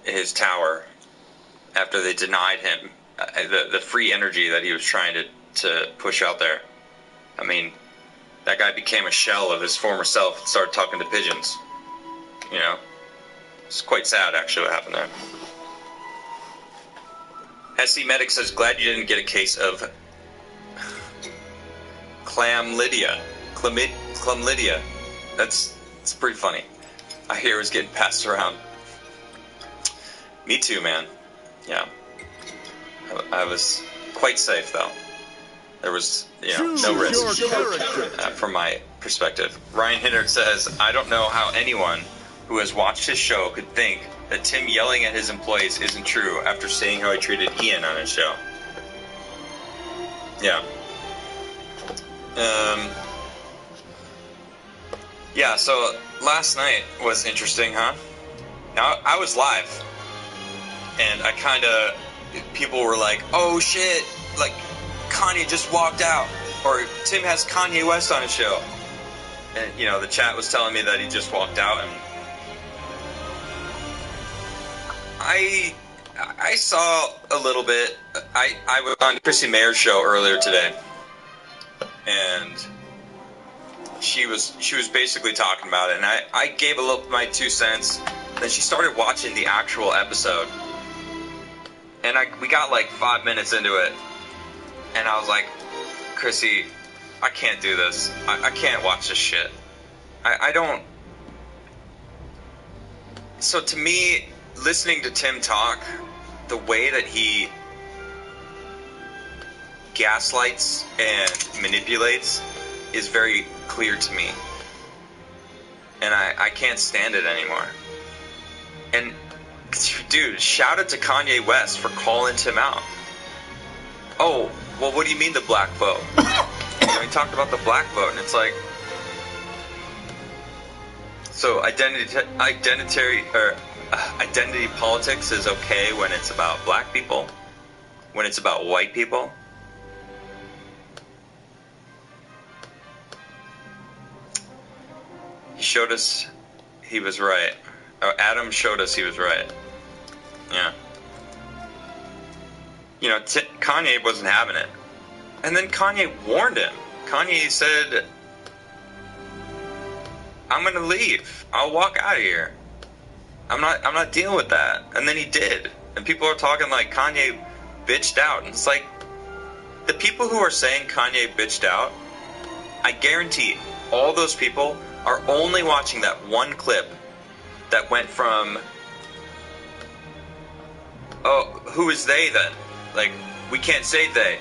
his tower after they denied him the free energy that he was trying to push out there. I mean, that guy became a shell of his former self and started talking to pigeons. You know, it's quite sad, actually, what happened there. SC Medic says, glad you didn't get a case of chlamydia. It's pretty funny. I hear it was getting passed around. Me too, man. Yeah. I was quite safe, though. There was, no risk from my perspective. Ryan Hinnard says, I don't know how anyone who has watched his show could think that Tim yelling at his employees isn't true after seeing how he treated Ian on his show. Yeah. Yeah, so last night was interesting, huh? Now, I was live, and I kind of, people were like, oh shit, like, Kanye just walked out, or Tim has Kanye West on his show. And, the chat was telling me that he just walked out, and I saw a little bit. I was on Chrissy Mayer's show earlier today, and she was basically talking about it, and I gave a little my 2 cents. Then she started watching the actual episode, and we got like 5 minutes into it, and I was like, Chrissy, I can't do this. I can't watch this shit. I don't. So to me, listening to Tim talk, the way that he gaslights and manipulates is very clear to me. And I can't stand it anymore. And, dude, shout out to Kanye West for calling Tim out. Oh, well, what do you mean the black vote? He talked about the black vote, and it's like... So identity politics is okay when it's about black people, when it's about white people. He showed us he was right. Oh, Adam showed us he was right. Yeah. Kanye wasn't having it. And then Kanye warned him. Kanye said, I'm gonna leave. I'll walk out of here. I'm not dealing with that. And then he did. And people are talking like Kanye bitched out. And it's like, the people who are saying Kanye bitched out, I guarantee all those people are only watching that one clip that went from, oh, who is they then? Like, we can't say they.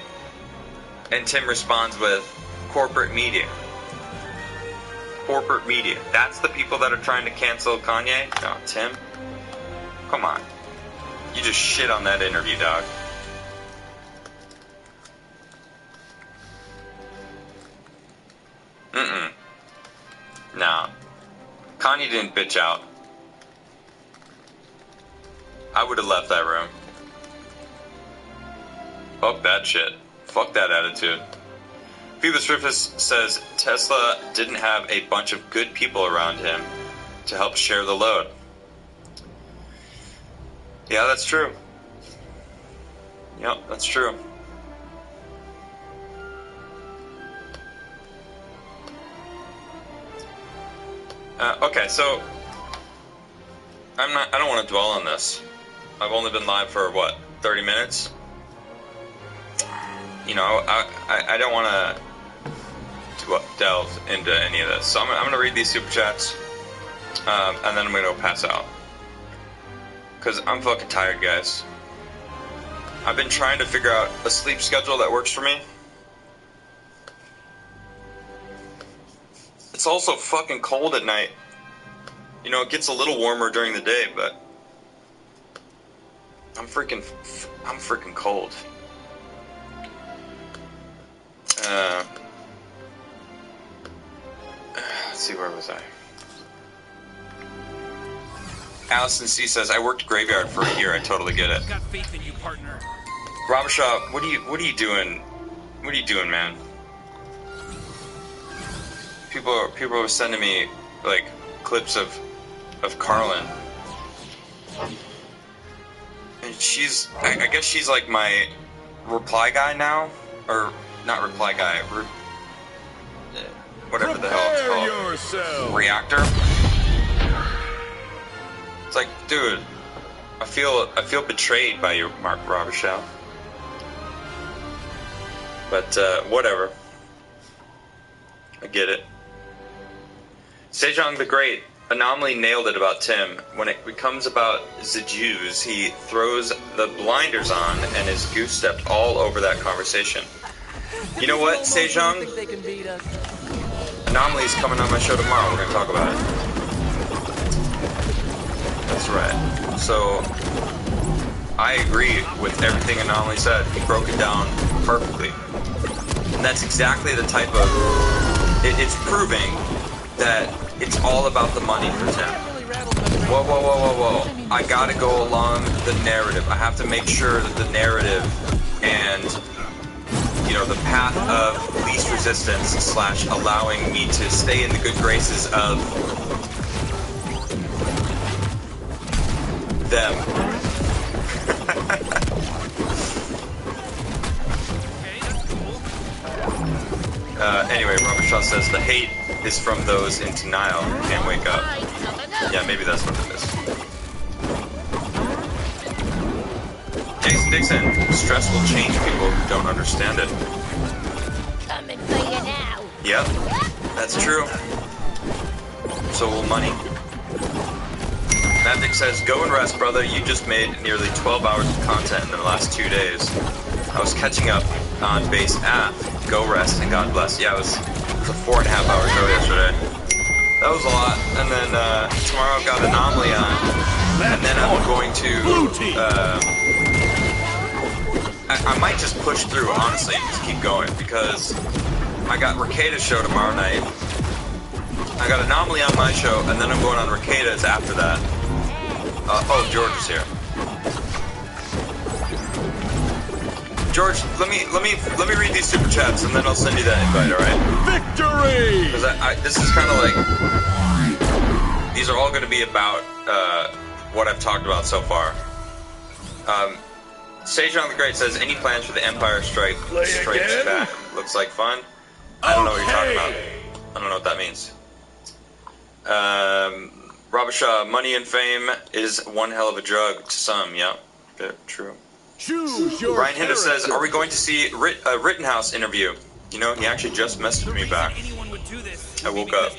And Tim responds with, corporate media. Corporate media. That's the people that are trying to cancel Kanye? No, Tim. Come on. You just shit on that interview, dog. Nah. Kanye didn't bitch out. I would have left that room. Fuck that shit. Fuck that attitude. Phoebus Rufus says Tesla didn't have a bunch of good people around him to help share the load. Yeah, that's true. Yep, that's true. Okay, so I don't want to dwell on this. I've only been live for what, 30 minutes? I don't want to delve into any of this. So I'm going to read these super chats, and then I'm going to go pass out. Because I'm fucking tired, guys. I've been trying to figure out a sleep schedule that works for me. It's also fucking cold at night. It gets a little warmer during the day, but I'm freaking cold. Let's see, where was I? Allison C says, I worked graveyard for a year. I totally get it. Got faith in you, partner. Robert Shaw, what are you doing? What are you doing, man? People are sending me like clips of Carlin. I guess she's like my reply guy now, or not reply guy, whatever the hell it's called. Yourself. Reactor. It's like, dude, I feel betrayed by you, Mark Robichaud. But whatever. I get it. Sejong the Great. Anomaly nailed it about Tim. When it becomes about the Jews, he throws the blinders on and is goose-stepped all over that conversation. You know what, Sejong? Anomaly's coming on my show tomorrow. We're going to talk about it. That's right. So, I agree with everything Anomaly said. He broke it down perfectly. And that's exactly the type of... It's proving that it's all about the money for Tim. Whoa, whoa, whoa, whoa, whoa. I gotta go along the narrative. I have to make sure that the narrative and, you know, the path of least resistance / allowing me to stay in the good graces of them. Anyway, Robichaud says the hate is from those in denial who can't wake up. Yeah, maybe that's what it is. Jason Dixon, stress will change people who don't understand it. Coming for you now. Yep, that's true. So will money. Mavnik says, go and rest, brother. You just made nearly 12 hours of content in the last 2 days. I was catching up on base app. Go rest and God bless. Yeah, it was a 4.5 hour show yesterday. That was a lot. And then tomorrow I've got Anomaly on. And then I'm going to... I might just push through, honestly, and just keep going. Because I got Rekida's show tomorrow night. I got Anomaly on my show, and then I'm going on Rekida's after that. Oh, George is here. George, let me read these super chats, and then I'll send you that invite. All right? Victory! Because this is kind of like, these are all going to be about what I've talked about so far. Sejong the Great says, any plans for the Empire Strikes Back? Looks like fun. I don't know what you're talking about. I don't know what that means. Robichaud, money and fame is one hell of a drug to some. Yeah, true. Choose your Ryan Hinder says, are we going to see a Rittenhouse interview? You know, he actually just messaged me back. I woke up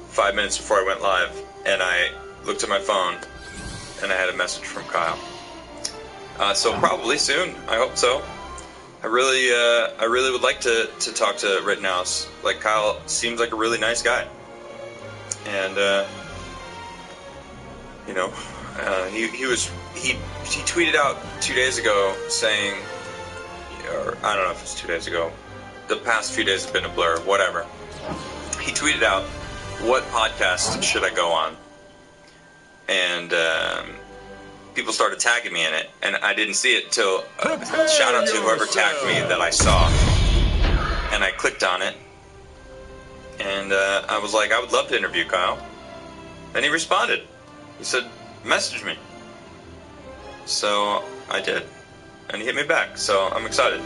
5 minutes before I went live, and I looked at my phone, and I had a message from Kyle. So probably soon. I hope so. I really would like to talk to Rittenhouse. Like, Kyle seems like a really nice guy, and you know, he tweeted out 2 days ago saying, or I don't know if it's 2 days ago. The past few days have been a blur. Whatever. He tweeted out, "What podcast should I go on?" And people started tagging me in it, and I didn't see it till shout out to whoever tagged me that I saw, and I clicked on it, and I was like, I would love to interview Kyle, and he responded. He said, message me. So I did, and he hit me back. So I'm excited.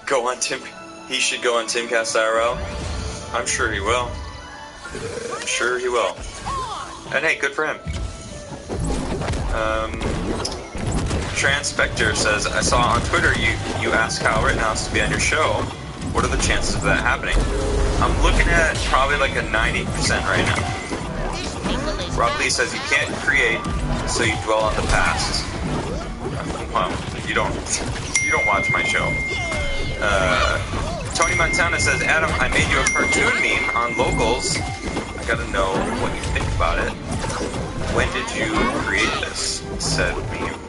Go on Tim. He should go on Timcast IRL. I'm sure he will. I'm sure he will. And hey, good for him. Transpector says, I saw on Twitter you asked Kyle Rittenhouse to be on your show. What are the chances of that happening? I'm looking at probably like a 90% right now. Rob Lee says, you can't create, so you dwell on the past. Well, you don't watch my show. Tony Montana says, Adam, I made you a cartoon meme on Locals. I gotta know what you think about it. When did you create this said meme?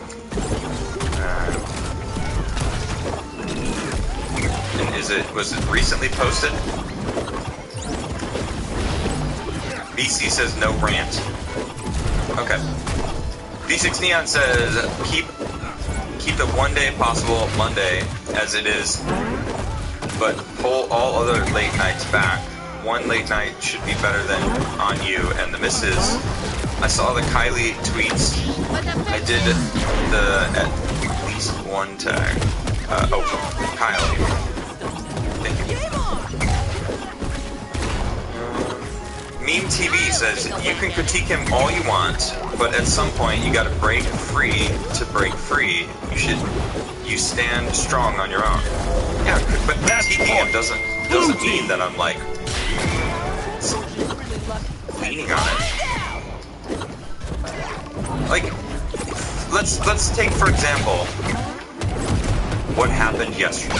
And was it recently posted? BC says no rant. Okay. B6 Neon says keep the one day possible Monday as it is, but pull all other late nights back. One late night should be better than on you and the missus I saw the Kylie tweets. I did at least one tag. Kylie. Thank you. Meme TV says, you can critique him all you want, but at some point you gotta break free to break free. You stand strong on your own. Yeah, but critiquing him doesn't mean that I'm like leaning on it. Like, let's take for example what happened yesterday.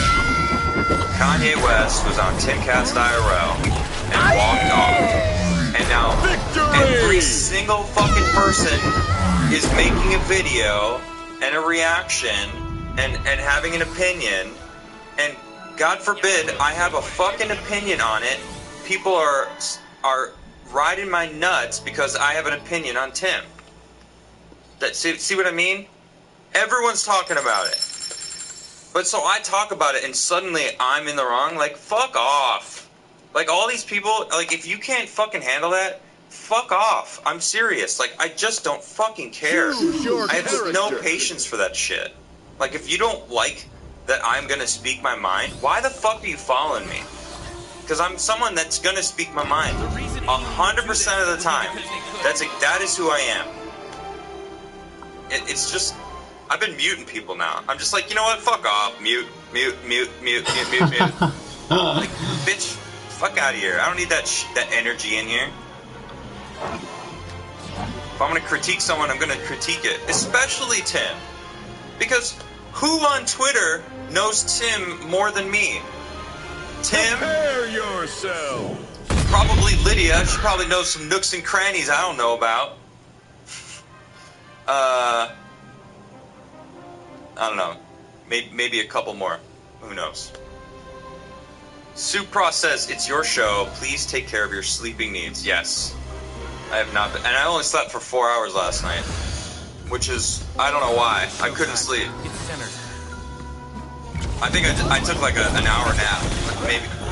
Kanye West was on Timcast IRL and walked off. And now every single fucking person is making a video and a reaction and having an opinion. And God forbid I have a fucking opinion on it. People are riding my nuts because I have an opinion on Tim. See what I mean? Everyone's talking about it. But so I talk about it and suddenly I'm in the wrong? Like, fuck off. Like, all these people, like, if you can't fucking handle that, fuck off. I'm serious. Like, I just don't fucking care. I have no patience for that shit. Like, if you don't like that I'm gonna speak my mind, why the fuck are you following me? Because I'm someone that's gonna speak my mind 100% of the time. That is who I am. It's just, I've been muting people now. I'm just like, you know what? Fuck off. Mute. Like, bitch. Fuck out of here. I don't need that energy in here. If I'm going to critique someone, I'm going to critique it. Especially Tim. Because who on Twitter knows Tim more than me? Tim? Prepare yourself. Probably Lydia. She probably knows some nooks and crannies I don't know about. I don't know. Maybe a couple more. Who knows? Supra says, it's your show. Please take care of your sleeping needs. Yes. I have not been. And I only slept for 4 hours last night. Which is, I don't know why. I couldn't sleep. I think I took like an hour nap.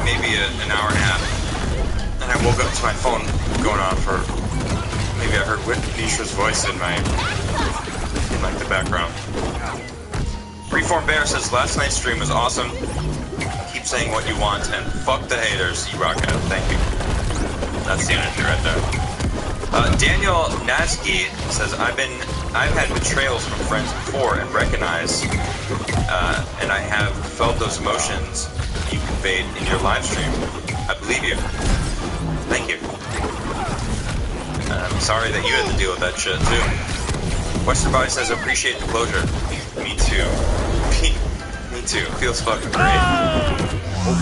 Maybe an hour and a half. And I woke up to my phone going on for... Maybe I heard Nisha's voice in like the background. Freeform Bear says, last night's stream was awesome. Keep saying what you want and fuck the haters. You rock out. Thank you. That's the energy right there. Daniel Nasky says, I've had betrayals from friends before and recognize, and I have felt those emotions you conveyed in your live stream. I believe you. Thank you. I'm sorry that you had to deal with that shit too. Western Body says, appreciate the closure. Me too. Me too. Feels fucking great.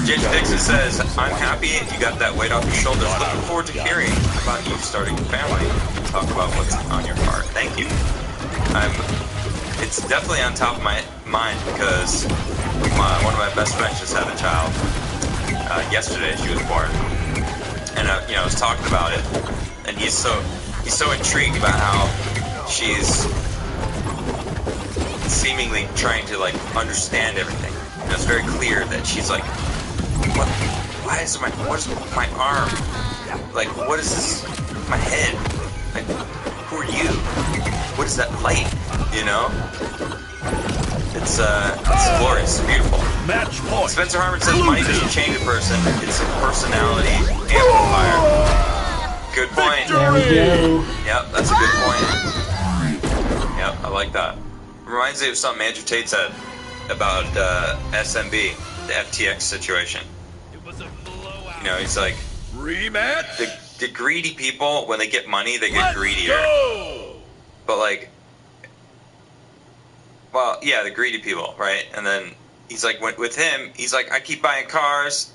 James Dixon says, I'm happy you got that weight off your shoulders. Looking forward to hearing about you starting a family. Talk about what's on your heart. Thank you. It's definitely on top of my mind because one of my best friends just had a child. Yesterday she was born. And I was talking about it. And he's so intrigued about how she's seemingly trying to like understand everything. And it's very clear that she's like, what is my arm? Like, what is this? My head? Like, who are you? What is that light? You know? It's glorious, it's beautiful. Match point. Spencer Harmon says money doesn't change a person, it's a personality amplifier. Good point. There we go. Yep, that's a good point. Yep, I like that. Reminds me of something Andrew Tate said about SMB, the FTX situation. You know, he's like, Rematch. the greedy people, when they get money, they get greedier. Go. But like, well, yeah, the greedy people, right? And then he's like, with him, he's like, I keep buying cars,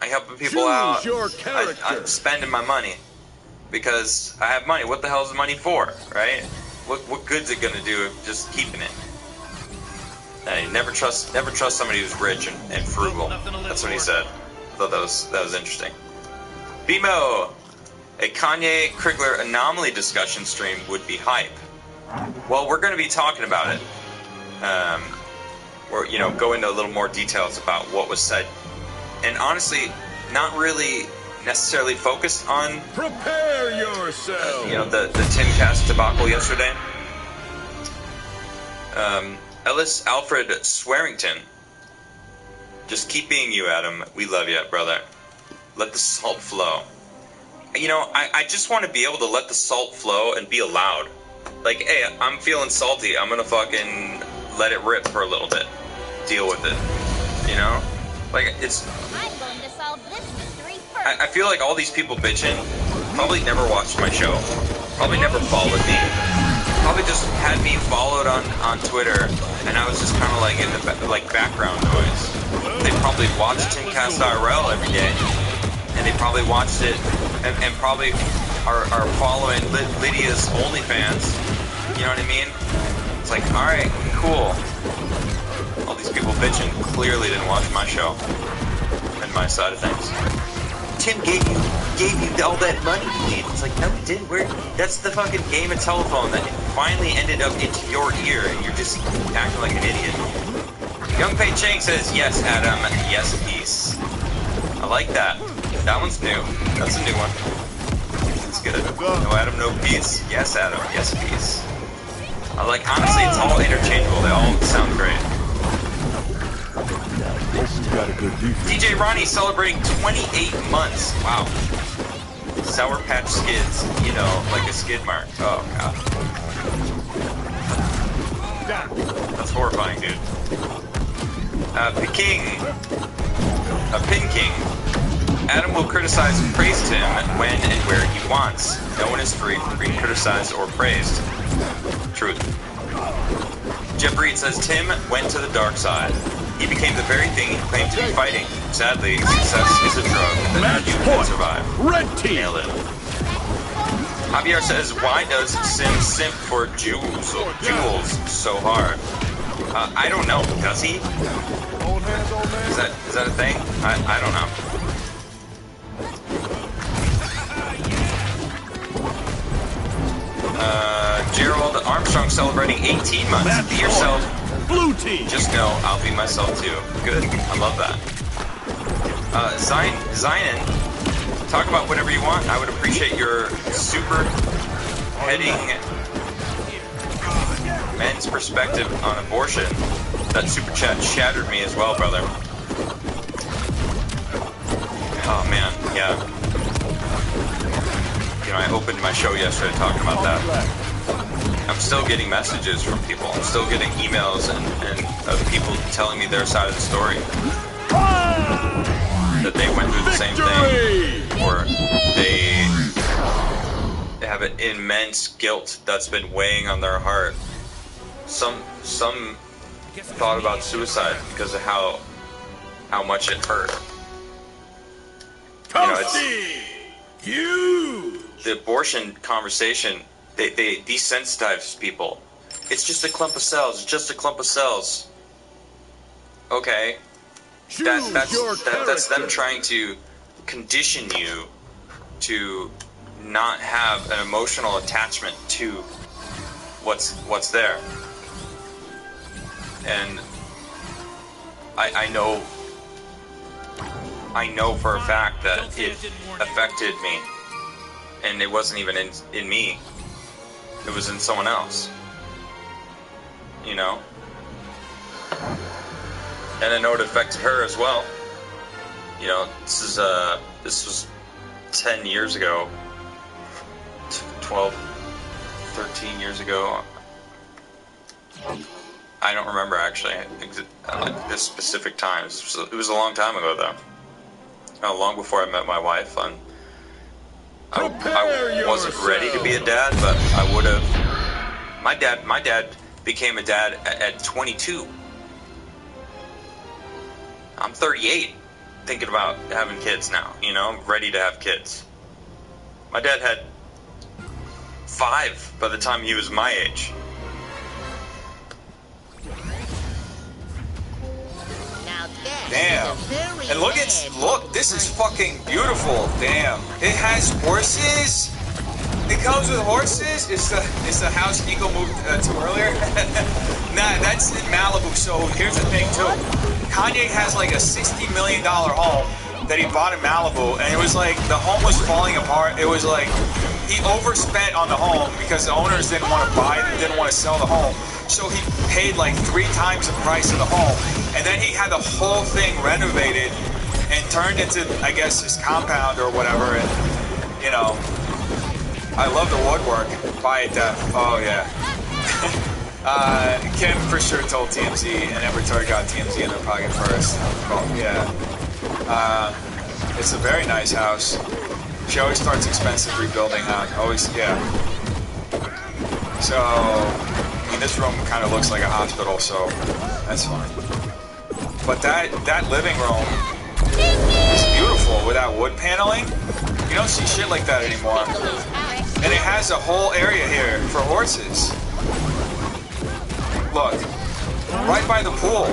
I helping people out, Your character. I'm spending my money because I have money. What the hell is the money for, right? What good's it gonna do if just keeping it? And never trust somebody who's rich and frugal. That's what he said. I thought that was interesting. BMO, a Kanye Krigler anomaly discussion stream would be hype. Well, we're going to be talking about it. Or go into a little more details about what was said. And honestly, not really necessarily focused on Prepare yourself. the Timcast debacle yesterday. Ellis Alfred Swearington. Just keep being you, Adam. We love you, brother. Let the salt flow. I just want to be able to let the salt flow and be allowed. Like, hey, I'm feeling salty. I'm gonna fucking let it rip for a little bit. Deal with it. Like, it's... I'm going to solve this mystery first. I feel like all these people bitching probably never watched my show. Probably never followed me. Probably just had me followed on Twitter, and I was just kind of like in the background noise. They probably watched Timcast IRL every day, and they probably watched it, and probably are following Lydia's OnlyFans. You know what I mean? It's like, all right, cool. All these people bitching clearly didn't watch my show and my side of things. Tim gave you all that money to leave. It's like, no, he didn't. That's the fucking game of telephone that finally ended up into your ear, and you're just acting like an idiot. Young Pei Chang says, yes, Adam, yes, peace. I like that. That one's new. That's a new one. That's good. No Adam, no peace. Yes, Adam, yes, peace. I like, honestly, it's all interchangeable. They all sound great. DJ Ronnie celebrating 28 months. Wow. Sour Patch Skids, like a skid mark. Oh, God. That's horrifying, dude. Pin King. Adam will criticize and praise Tim when and where he wants. No one is free from being criticized or praised. Truth. Jeff Reed says Tim went to the dark side. He became the very thing he claimed to be fighting. Sadly, success is a drug that you can survive. Red team. Nailed it. Javier says, why does Sim simp for Jules so hard? I don't know. Does he? Is that a thing? I don't know. Gerald Armstrong celebrating 18 months. Be yourself. Blue team. Just know I'll be myself too. Good. I love that. Zion, talk about whatever you want. I would appreciate your super heading men's perspective on abortion. That super chat shattered me as well, brother. Oh man, yeah. I opened my show yesterday talking about that. I'm still getting messages from people. I'm still getting emails and other people telling me their side of the story. That they went through the same thing. Or they have an immense guilt that's been weighing on their heart. Some thought about suicide because of how much it hurt. The abortion conversation, they desensitize people. It's just a clump of cells. It's just a clump of cells. Okay. That's them trying to condition you to not have an emotional attachment to what's there. And I know for a fact that it affected me. And it wasn't even in me. It was in someone else. And I know it affected her as well. This was 10 years ago. 12, 13 years ago. I don't remember actually this specific time. It was a long time ago though. Long before I met my wife. I wasn't ready to be a dad, but I would have. My dad became a dad at 22. I'm 38, thinking about having kids now. I'm ready to have kids. My dad had 5 by the time he was my age. Damn. And look, this is fucking beautiful. Damn. It has horses. It comes with horses. It's the house Nico moved to earlier. Nah, that's in Malibu. So here's the thing too. Kanye has like a $60 million home that he bought in Malibu, and it was like the home was falling apart. It was like he overspent on the home because the owners didn't want to buy it, didn't want to sell the home. So he paid like 3 times the price of the home, and then he had the whole thing renovated and turned into, I guess, his compound or whatever. And you know, I love the woodwork. Buy it, Def. Oh yeah. Kim for sure told TMZ, and Evertory got TMZ in their pocket first. Oh, yeah. It's a very nice house. She always starts expensive rebuilding house. Always, yeah. So, I mean, this room kind of looks like a hospital, so that's fine. But that living room is beautiful with that wood paneling. You don't see shit like that anymore. And it has a whole area here for horses. Look, right by the pool.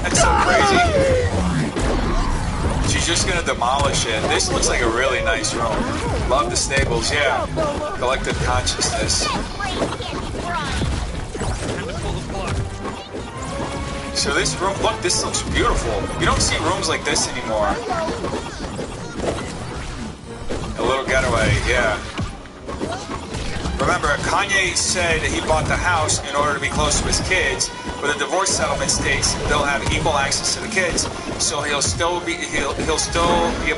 That's so crazy. She's just gonna demolish it. This looks like a really nice room. Love the stables, yeah. Collective consciousness. So this room, look, this looks beautiful. You don't see rooms like this anymore. A little getaway, yeah. Remember, Kanye said he bought the house in order to be close to his kids, but the divorce settlement states they'll have equal access to the kids, so he'll still be able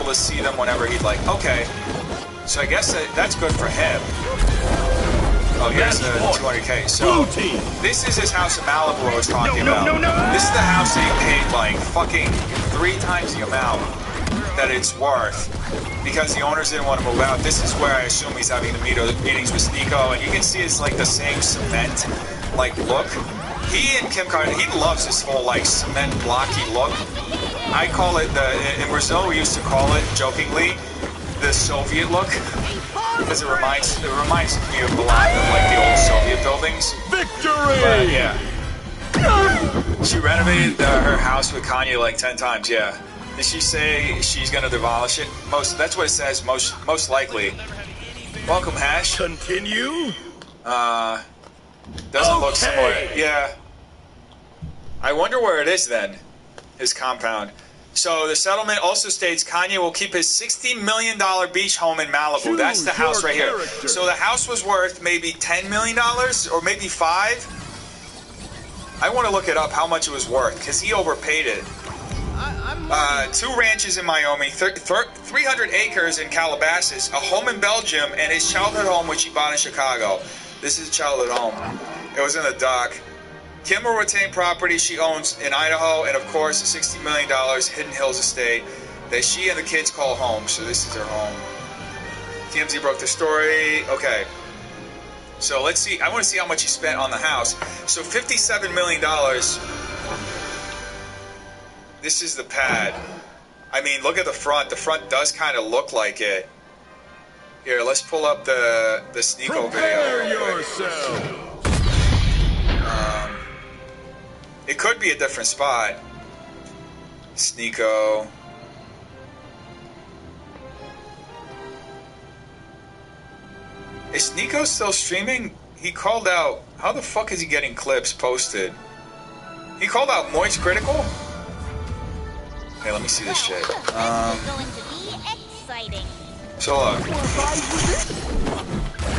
to see them whenever he'd like. Okay, so I guess that's good for him. Oh, here's the 200K. So this is his house in Malibu I was talking about. This is the house that he paid like fucking 3 times the amount that it's worth, because the owners didn't want to move out. This is where I assume he's having the meetings with Sneeko, and you can see it's like the same cement like look. He and Kim Kardashian, he loves this whole like cement blocky look. I call it in Brazil we used to call it jokingly the Soviet look, because it reminds me of a lot of like the old Soviet buildings. Victory! But yeah, she renovated her house with Kanye like 10 times. Yeah. Did she say she's gonna demolish it? That's what it says. Most likely. Welcome, Hash. Continue. Doesn't look similar. Yeah. I wonder where it is then. His compound. So the settlement also states Kanye will keep his $60 million beach home in Malibu. That's the house right here. So the house was worth maybe $10 million or maybe $5. I want to look it up how much it was worth because he overpaid it. 2 ranches in Miami, 300 acres in Calabasas, a home in Belgium, and his childhood home, which he bought in Chicago. This is his childhood home. It was in the dock. Kim will retain property she owns in Idaho, and of course, the $60 million Hidden Hills estate that she and the kids call home. So this is their home. TMZ broke the story. Okay. So let's see. I want to see how much he spent on the house. So $57 million. This is the pad. I mean, look at the front. The front does kind of look like it. Here, let's pull up the Sneeko Prepare video. yourself. It could be a different spot. Sneeko. Is Sneeko still streaming? He called out. How the fuck is he getting clips posted? He called out Moist Critical? Okay, let me see this shit. This is going to be exciting. So look.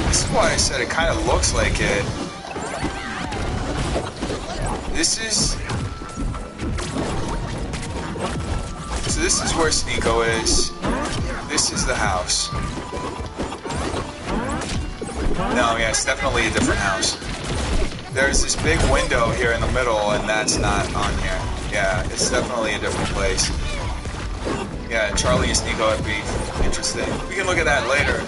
This is why I said it kind of looks like it. This is... So this is where Sneeko is. This is the house. No, yeah, it's definitely a different house. There's this big window here in the middle, and that's not on here. Yeah, it's definitely a different place. Yeah, Charlie and Sneeko have beef. Interesting. We can look at that later.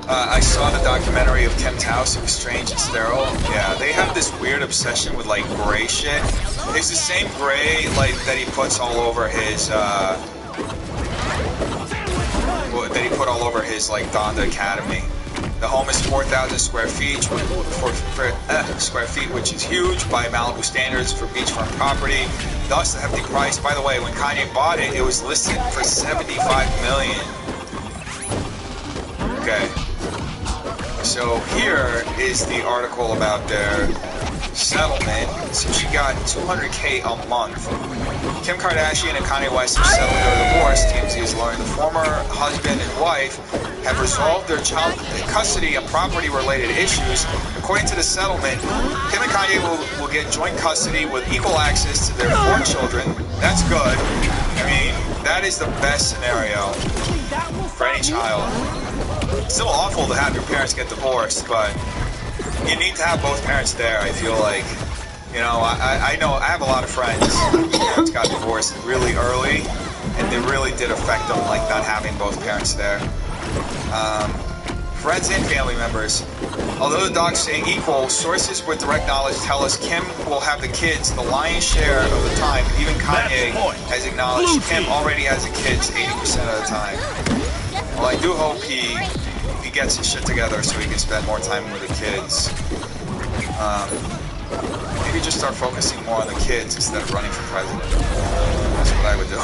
I saw the documentary of Kim's house. It was strange and sterile. Yeah, they have this weird obsession with like gray shit. It's the same gray like that he puts all over his that he put all over his like Donda Academy. The home is 4,000 square feet, which is huge by Malibu standards for beachfront property. Thus, the hefty price. By the way, when Kanye bought it, it was listed for $75 million. Okay. So here is the article about their settlement. So she got $200K a month. Kim Kardashian and Kanye West have settled their divorce. TMZ is learning the former husband and wife have resolved their child custody and property-related issues. According to the settlement, Kim and Kanye will get joint custody with equal access to their 4 children. That's good. I mean, that is the best scenario for any child. It's still awful to have your parents get divorced, but you need to have both parents there. I feel like, you know, I know I have a lot of friends whose parents got divorced really early, and it really did affect them, like not having both parents there. Friends and family members. Although the docs say equal, sources with direct knowledge tell us Kim will have the kids the lion's share of the time. Even Kanye has acknowledged Kim already has the kids 80% of the time. Well, I do hope he gets his shit together so he can spend more time with the kids. Maybe just start focusing more on the kids instead of running for president. That's what I would do.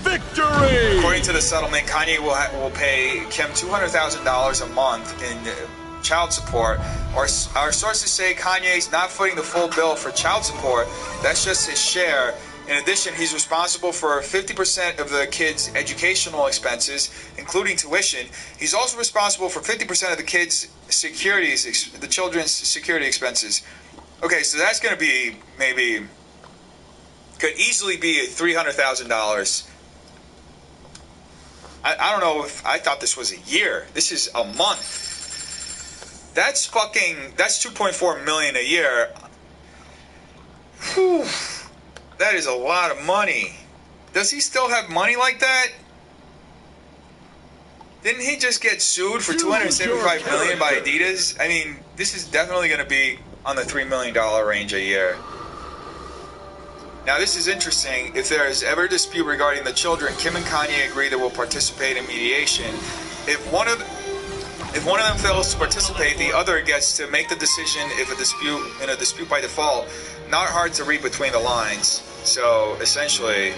Victory! According to the settlement, Kanye will pay Kim $200,000 a month in child support. Our sources say Kanye's not footing the full bill for child support. That's just his share. In addition, he's responsible for 50% of the kids' educational expenses, including tuition. He's also responsible for 50% of the kids' the children's security expenses. Okay, so that's going to be could easily be $300,000. I don't know if I thought this was a year. This is a month. That's 2.4 million a year. Whew. That is a lot of money. Does he still have money like that? Didn't he just get sued for $275 million by Adidas? I mean, this is definitely going to be on the $3 million range a year. Now, this is interesting. If there is ever a dispute regarding the children, Kim and Kanye agree they will participate in mediation. If one of them fails to participate, the other gets to make the decision in a dispute by default. Not hard to read between the lines. So, essentially,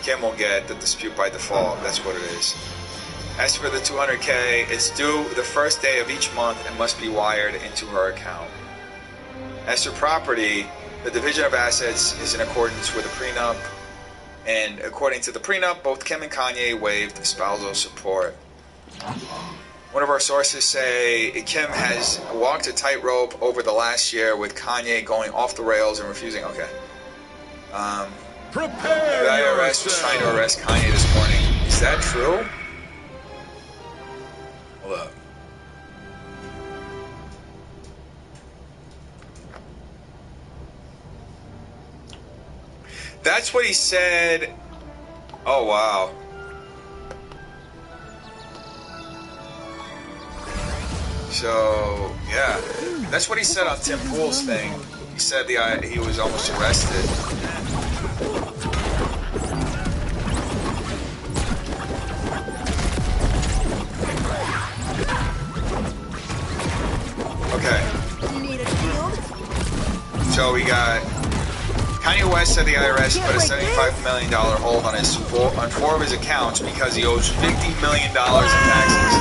Kim will get the dispute by default. That's what it is. As for the $200K, it's due the first day of each month and must be wired into her account. As for property, the division of assets is in accordance with the prenup, and according to the prenup, both Kim and Kanye waived spousal support. One of our sources say Kim has walked a tightrope over the last year with Kanye going off the rails and refusing. Okay. The IRS was trying to arrest Kanye this morning. Is that true? Hold up. That's what he said. Oh, wow. So, yeah. That's what he said on Tim Pool's thing. He said he was almost arrested. Okay. So we got Kanye West said the IRS put a $75 million hold on on 4 of his accounts because he owes $50 million in taxes.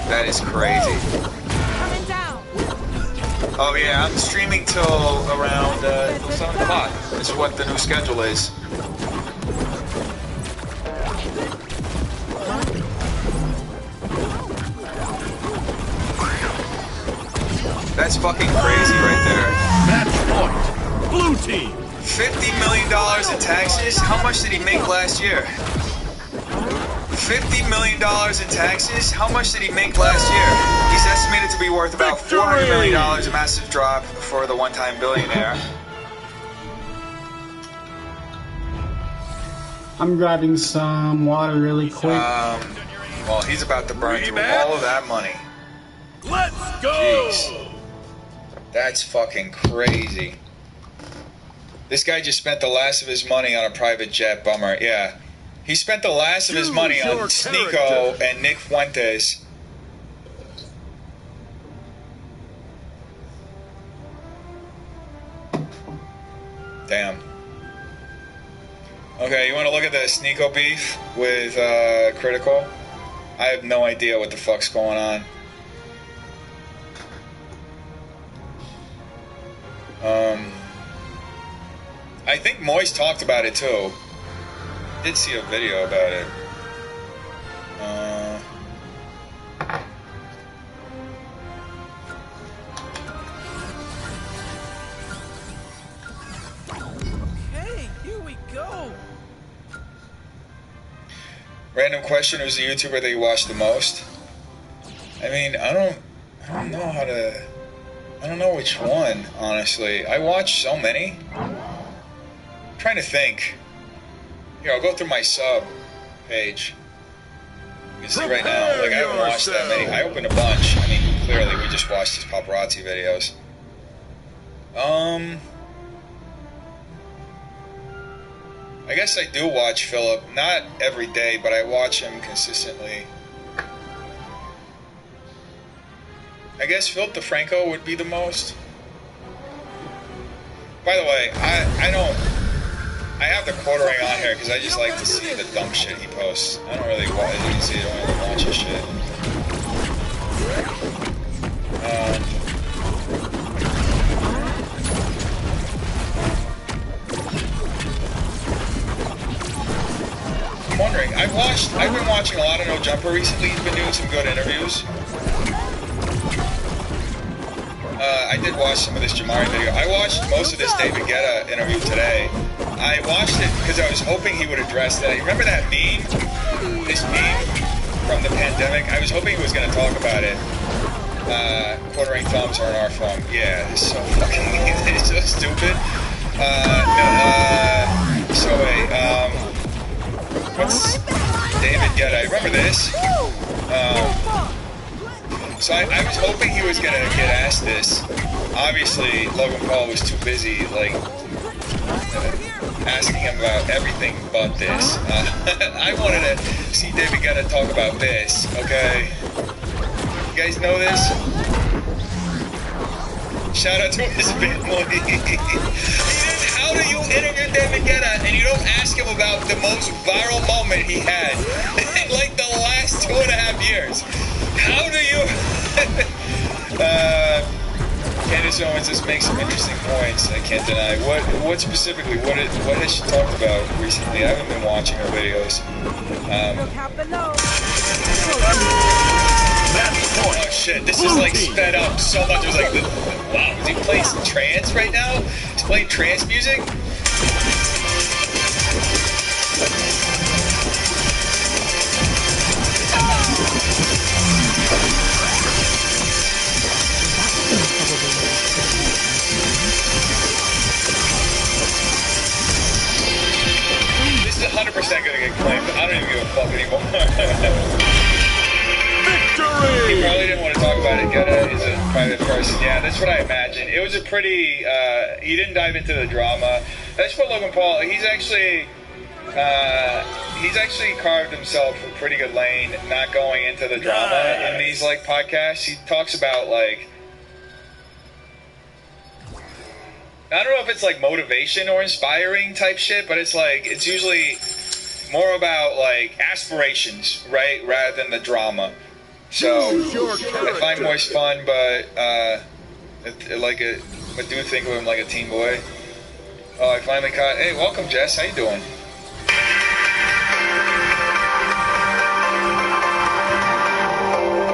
That is crazy. Oh yeah, I'm streaming till around 7 o'clock. That's what the new schedule is. That's fucking crazy right there. Match point. Blue team. $50 million in taxes? How much did he make last year? $50 million in taxes? How much did he make last year? He's estimated to be worth about $400 million, a massive drop for the one-time billionaire. I'm grabbing some water really quick. Well, he's about to burn through all of that money. Let's go! Jeez. That's fucking crazy. This guy just spent the last of his money on a private jet. Bummer. Yeah. He spent the last of his money on Sneeko and Nick Fuentes. Damn. Okay, you want to look at the Sneeko beef with Critical? I have no idea what the fuck's going on. I think Moist talked about it too. I did see a video about it. Okay, here we go. Random question: who's the YouTuber that you watch the most? I mean, I don't know how to. I don't know which one, honestly. I watch so many. I'm trying to think. Here, I'll go through my sub page. You can see right now, like, I haven't watched that many. I opened a bunch. I mean, clearly, we just watched these paparazzi videos. I guess I do watch Philip. Not every day, but I watch him consistently. I guess Philip DeFranco would be the most. By the way, I have the quartering on here because I just like to see the dumb shit he posts. I don't really watch, as you can see, I don't really watch his shit. I'm wondering, I've been watching a lot of No Jumper recently. He's been doing some good interviews. I did watch some of this Jamari video. I watched most of this David Guetta interview today. I watched it because I was hoping he would address that. You remember that meme? This meme from the pandemic? I was hoping he was going to talk about it. Quartering thumbs are an art form. Yeah, it's so fucking, it's so stupid. What's David Guetta? I remember this. So I was hoping he was gonna get asked this. Obviously, Logan Paul was too busy, like, asking him about everything but this. I wanted to see David Guetta talk about this, okay? You guys know this? Shout out to his family. How do you interview David Guetta and you don't ask him about the most viral moment he had in, like, the last 2.5 years? How do you... Candace Owens just makes some interesting points I can't deny. What specifically, what has she talked about recently? I haven't been watching her videos. Oh shit, this is like sped up so much. It was like, wow, is he playing some trance right now? He's playing trance music? This is 100% gonna get claimed. I don't even give a fuck anymore. Victory! He probably didn't want to talk about it. Guetta is a private person. Yeah, that's what I imagined. It was a pretty, he didn't dive into the drama. That's what Logan Paul, he's actually carved himself a pretty good lane, not going into the drama in these, like, podcasts. He talks about, like, I don't know if it's like motivation or inspiring type shit, but it's like, it's usually more about, like, aspirations, right, rather than the drama. So I find Moist fun, but I do think of him like a teen boy. Oh, I finally caught. Hey, welcome, Jess. How you doing?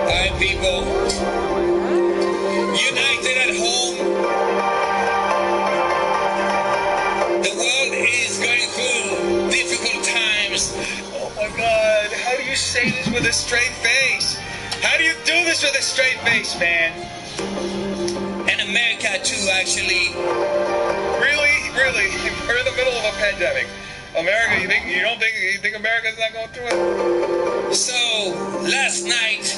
Hi, people. United at home. The world is going through difficult times. Oh my God! How do you say this with a straight face? How do you do this with a straight face, man? And America too, actually. Really? We're in the middle of a pandemic. America, you think America's not going through it? So, last night,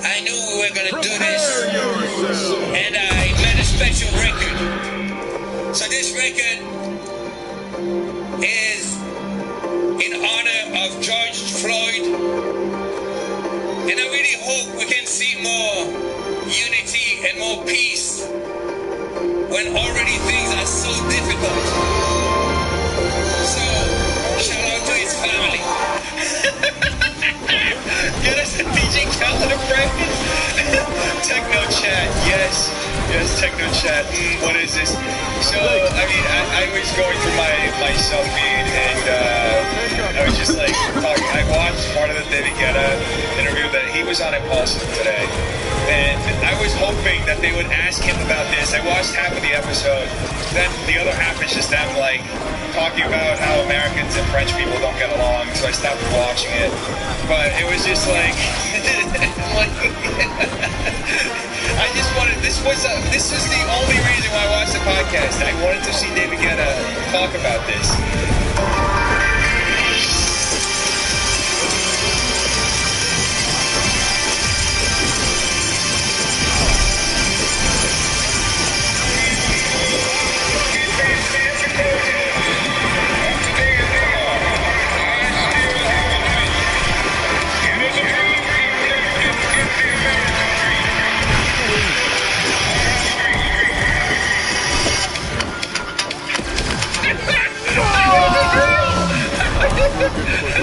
I knew we were gonna do this. And I made a special record. So this record is in honor of George Floyd. And I really hope we can see more unity and more peace when already things are so difficult. So, Techno chat, yes, techno chat. What is this? So, I mean, I was going through my self-feed, and I was just like talking. I watched part of the David Guetta interview that he was on Impulsive today, and I was hoping that they would ask him about this. I watched half of the episode, then the other half is just them like talking about how Americans and French people don't get along, so I stopped watching it. But it was just like, I just wanted, this was the only reason why I watched the podcast. I wanted to see David Guetta talk about this.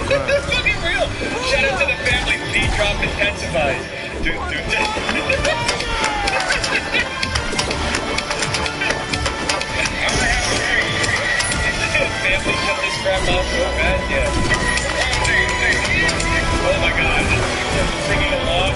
This is fucking real. Shout out to the family. P drop intensifies. Family shut this crap off so bad. Yeah. Oh my God. Singing along.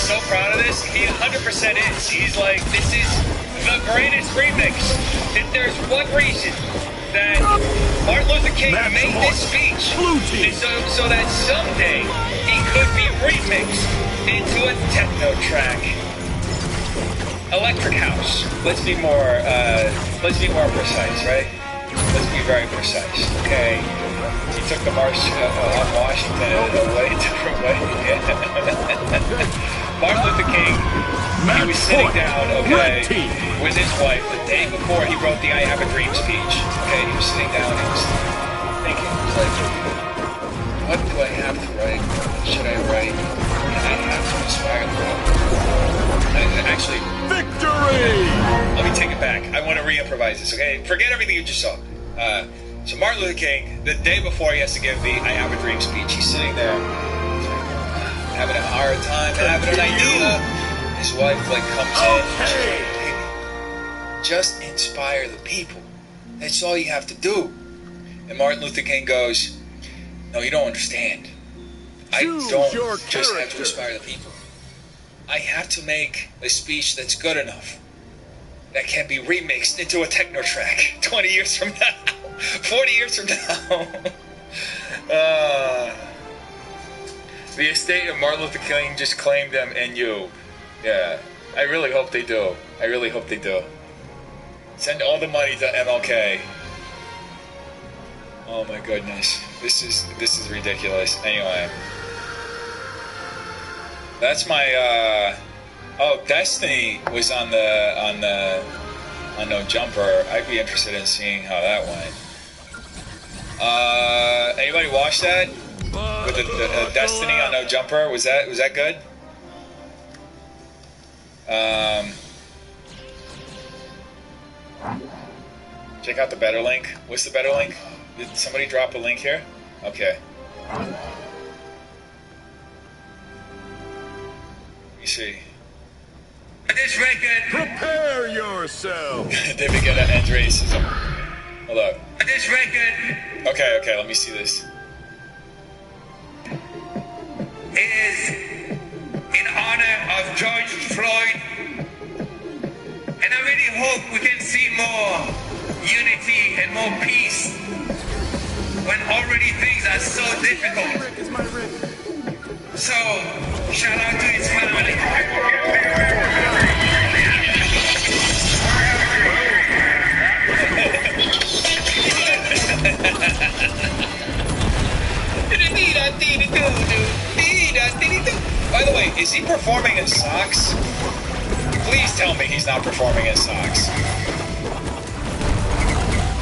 So proud of this. He 100% is. He's like, this is the greatest remix. If there's one reason that Martin Luther King made this speech, is so that someday he could be remixed into a techno track. Electric House. Let's be more precise, right? Let's be very precise. Okay. He took the march on Washington away a different way. Martin Luther King, he was sitting down, okay, with his wife the day before he wrote the I Have a Dream speech. Okay, he was sitting down and he was thinking, he was like, what do I have to write? What should I write? And I have to inspire the world. Actually, victory! Let me take it back. I want to re-improvise this, okay? Forget everything you just saw. So Martin Luther King, the day before he has to give the I Have a Dream speech, he's sitting there, having a hard time, having an idea. His wife comes in, just inspire the people. That's all you have to do. And Martin Luther King goes, no, you don't understand. I don't just have to inspire the people. I have to make a speech that's good enough that can be remixed into a techno track 20 years from now, 40 years from now. The estate of Martin Luther King just claimed them and you. Yeah, I really hope they do. I really hope they do. Send all the money to MLK. Oh my goodness, this is ridiculous. Anyway, that's my. Oh, Destiny was on No Jumper. I'd be interested in seeing how that went. Anybody watch that? With the Destiny on No Jumper, was that good? Check out the better link. What's the better link? Did somebody drop a link here? Okay. Let me see. This record. Prepare yourself. David Guetta ends racism. Hold up. This record. Okay. Let me see this. Is in honor of George Floyd, and I really hope we can see more unity and more peace when already things are so difficult. So, shout out to his family. By the way, is he performing in socks? Please tell me he's not performing in socks.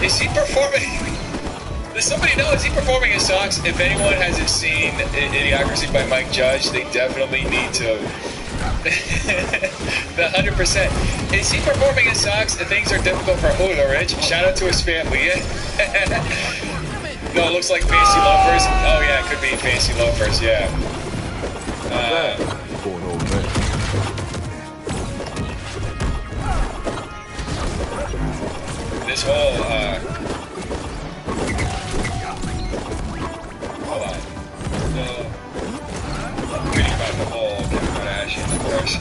Is he performing? Does somebody know? Is he performing in socks? If anyone hasn't seen Idiocracy by Mike Judge, they definitely need to. The 100%. Is he performing in socks? Things are difficult for Ulrich. Shout out to his family. No, it looks like fancy loafers. Oh yeah, it could be fancy loafers. Yeah. This whole hold on. So, reading about the whole Kim Kardashian divorce.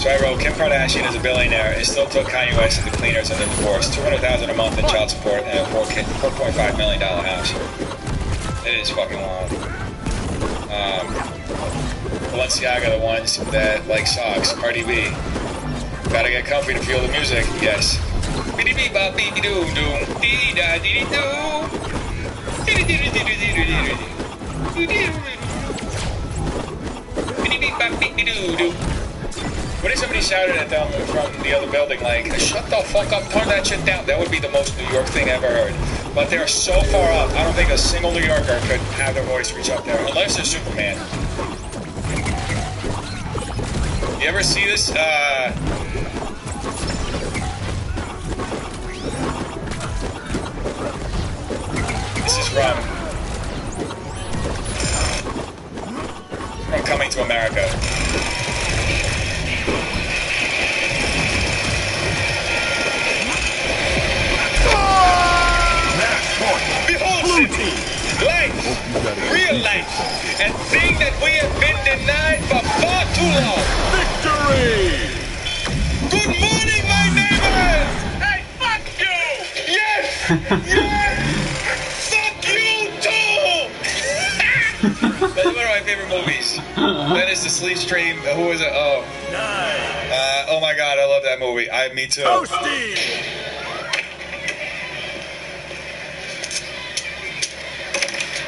So I wrote, Kim Kardashian is a billionaire and still took Kanye West and the cleaners in the divorce. $200,000 a month in child support and a $4.5 million house. It is fucking long. Balenciaga, the ones that like socks. Cardi B. Gotta get comfy to feel the music. Yes. What if somebody shouted at them from the other building, like, shut the fuck up, turn that shit down? That would be the most New York thing I've ever heard. But they're so far up, I don't think a single New Yorker could have their voice reach up there, unless they're Superman. You ever see this? This is from Coming to America. Behold life, real life, and thing that we have been denied for far too long. Victory! Good morning, my neighbors! Hey, fuck you! Yes! Yes! Fuck you too! That's one of my favorite movies. That is The Sleep Stream. Who was it? Oh. Nice. Oh my god, I love that movie. Me too. Toasty!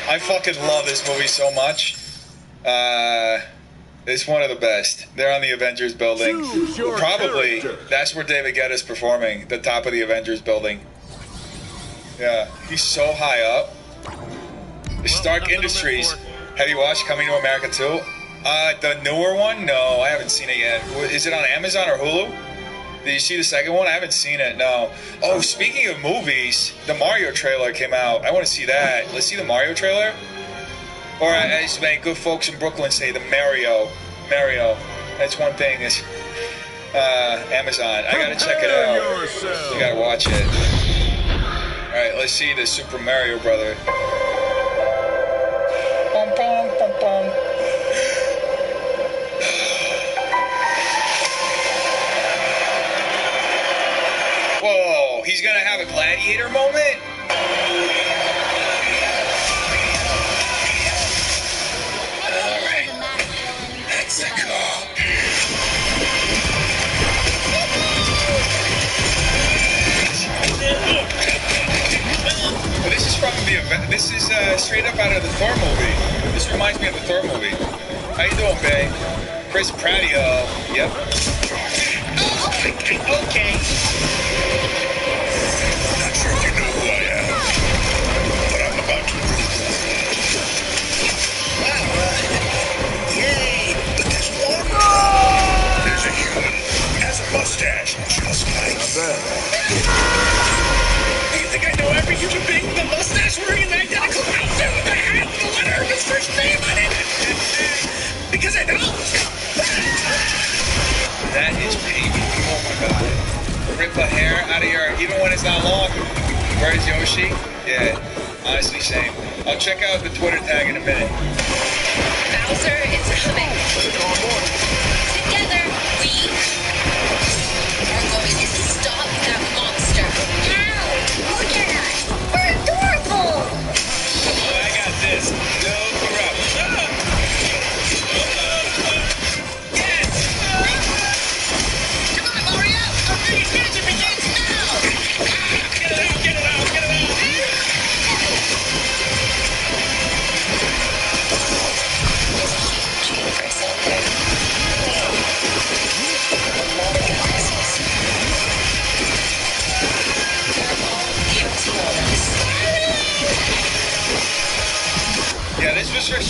I fucking love this movie so much. It's one of the best. They're on the Avengers building. Probably, that's where David Guetta's performing, the top of the Avengers building. Yeah, he's so high up. Stark Industries. Have you watched Coming to America 2? The newer one? No, I haven't seen it yet. Is it on Amazon or Hulu? Did you see the second one? I haven't seen it, no. Oh, speaking of movies, the Mario trailer came out. I want to see that. Let's see the Mario trailer. Or as my good folks in Brooklyn say, the Mario. That's one thing. Is Amazon. I gotta check it out. You gotta watch it. Alright, let's see the Super Mario brother. Bum, bum, bum, bum. Whoa, he's gonna have a gladiator moment? Alright, that's the call. This is from the event. This is straight up out of the Thor movie. This reminds me of the Thor movie. How you doing, babe? Chris Pradio. Yep. Okay. I'm not sure if you know who I am, but I'm about to prove it. Wow, yay! But there's one. There's a human who has a mustache, just like that. Do you think I know every human being with a mustache wearing an identical outfit with a hat with a letter of his first name on it? Because I don't. That is baby. Oh my god. Rip a hair out of your, even when it's not long. Where's Yoshi? Yeah, honestly, same. I'll check out the Twitter tag in a minute. Bowser is coming. Together, we are going to stop that monster. Ow! Look at us! We're adorable! Oh, I got this. No corrupt.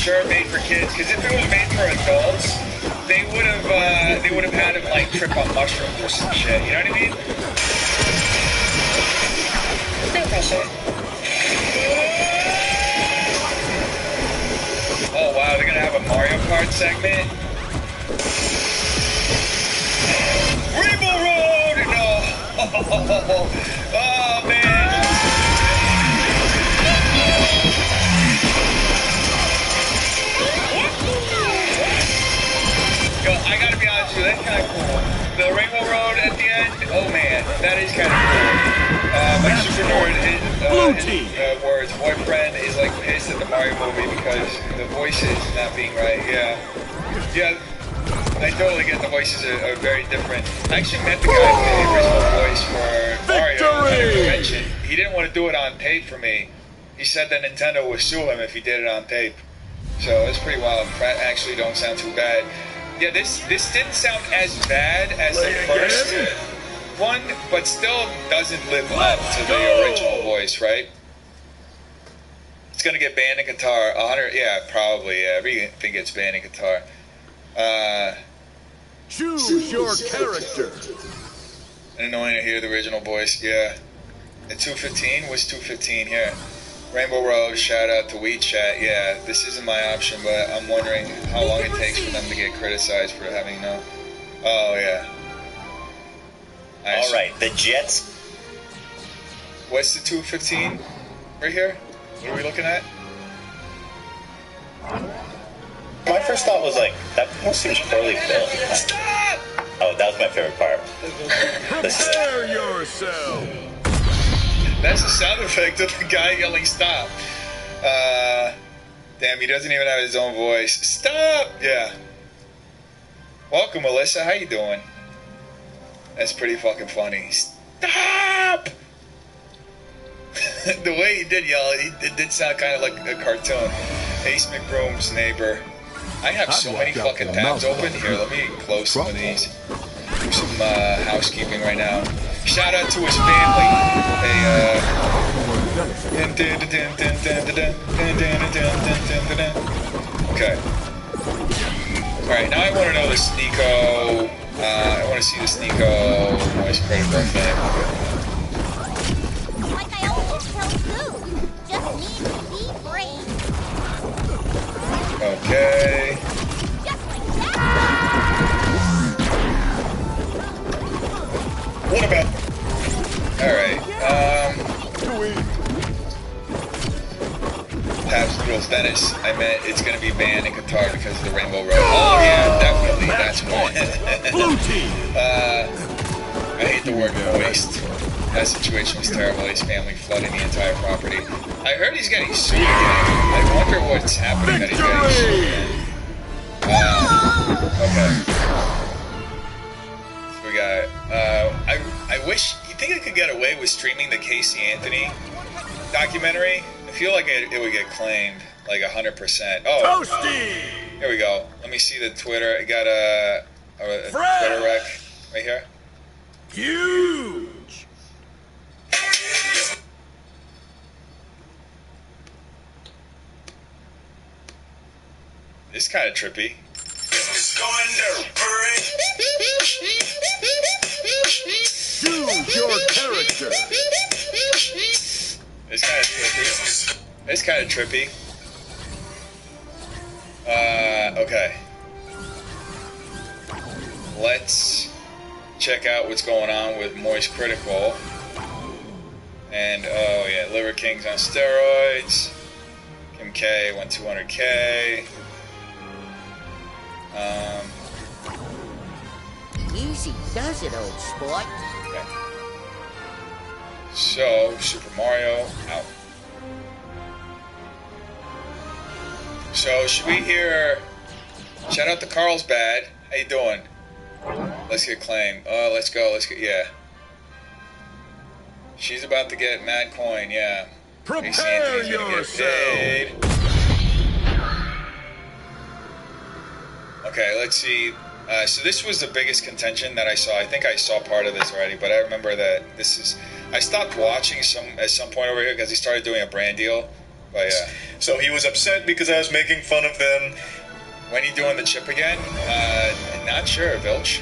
sure made for kids. Because if it was made for adults, they would have had him like trip on mushrooms or some shit. You know what I mean? No pressure. Oh wow, they're gonna have a Mario Kart segment. Rainbow Road! No! Oh man! Yo, I gotta be honest with you, that's kind of cool. The Rainbow Road at the end, oh man, that is kind of cool. My super nerd, his words, boyfriend is like pissed at the Mario movie because the voices not being right. Yeah. I totally get the voices are very different. I actually met the guy who did the original voice for Mario at a convention. He didn't want to do it on tape for me. He said that Nintendo would sue him if he did it on tape. So it's pretty wild. Pratt actually don't sound too bad. Yeah, this didn't sound as bad as the first one, but still doesn't live up to the original voice, right? It's gonna get banned in Qatar. 100, yeah, probably. Yeah, everything gets banned in Qatar. Choose your character. Annoying to hear the original voice. Yeah. At 2:15 was 2:15 here. Rainbow Road, shout out to WeChat. Yeah, this isn't my option, but I'm wondering how long it takes for them to get criticized for having no. Oh yeah. All right, the Jets. What's the 2:15 right here? What are we looking at? My first thought was like, that almost seems poorly built. Stop! Oh, that was my favorite part. Prepare yourself. That's the sound effect of the guy yelling stop. Damn, he doesn't even have his own voice. Stop! Yeah. Welcome, Melissa. How you doing? That's pretty fucking funny. Stop! The way he did yell, it did sound kind of like a cartoon. Ace McBroom's neighbor. I have so many fucking tabs open here. Let me close some of these. Do some housekeeping right now. Shout out to his family. Okay. Alright, now I want to know the Sneeko. I want to see the Sneeko voice critical thing. Like I always tell Sue, just need to be brave. Okay. Just like that. What about... Alright, Tabs Noodles Dennis, I meant it's gonna be banned in Qatar because of the Rainbow Road. Oh yeah, definitely, that's why. Blue team. I hate the word waste. That situation was terrible. His family flooding the entire property. I heard he's getting sued again. I wonder what's happening that he's getting sued again. Okay. So we got, I wish, you think I could get away with streaming the Casey Anthony documentary? I feel like it would get claimed, like 100%. Oh, Toasty. here we go. Let me see the Twitter. I got a Twitter rec right here. Huge. It's kind of trippy. Choose your character. It's kind of trippy. It's kind of trippy. Okay. Let's check out what's going on with Moist Critical. And, oh yeah, Liver King's on steroids. Kim K won 200K. Easy does it, old sport. Okay. So, Super Mario, out. So, should we hear... Shout out to Carlsbad. How you doing? Let's get claim. Oh, let's go. Let's get... Yeah. She's about to get mad coin, yeah. Prepare yourself. Okay, let's see. So this was the biggest contention that I saw. I think I saw part of this already, but I remember that this is... I stopped watching at some point over here because he started doing a brand deal. But yeah. So he was upset because I was making fun of them. When you doing the chip again? Not sure, Vilch.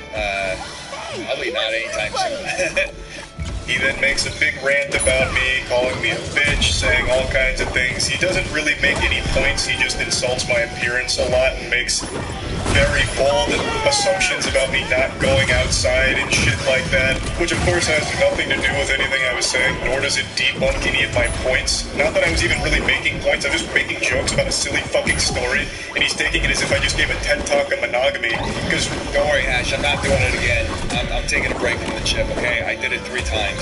Probably not anytime soon. He then makes a big rant about me, calling me a bitch, saying all kinds of things. He doesn't really make any points, he just insults my appearance a lot and makes very bold assumptions about me not going outside and shit like that, which of course has nothing to do with anything I was saying, nor does it debunk any of my points. Not that I was even really making points, I'm just making jokes about a silly fucking story, and he's taking it as if I just gave a TED Talk on monogamy, because... Don't worry, Ash, I'm not doing it again. I'm taking a break from the chip, okay? I did it 3 times.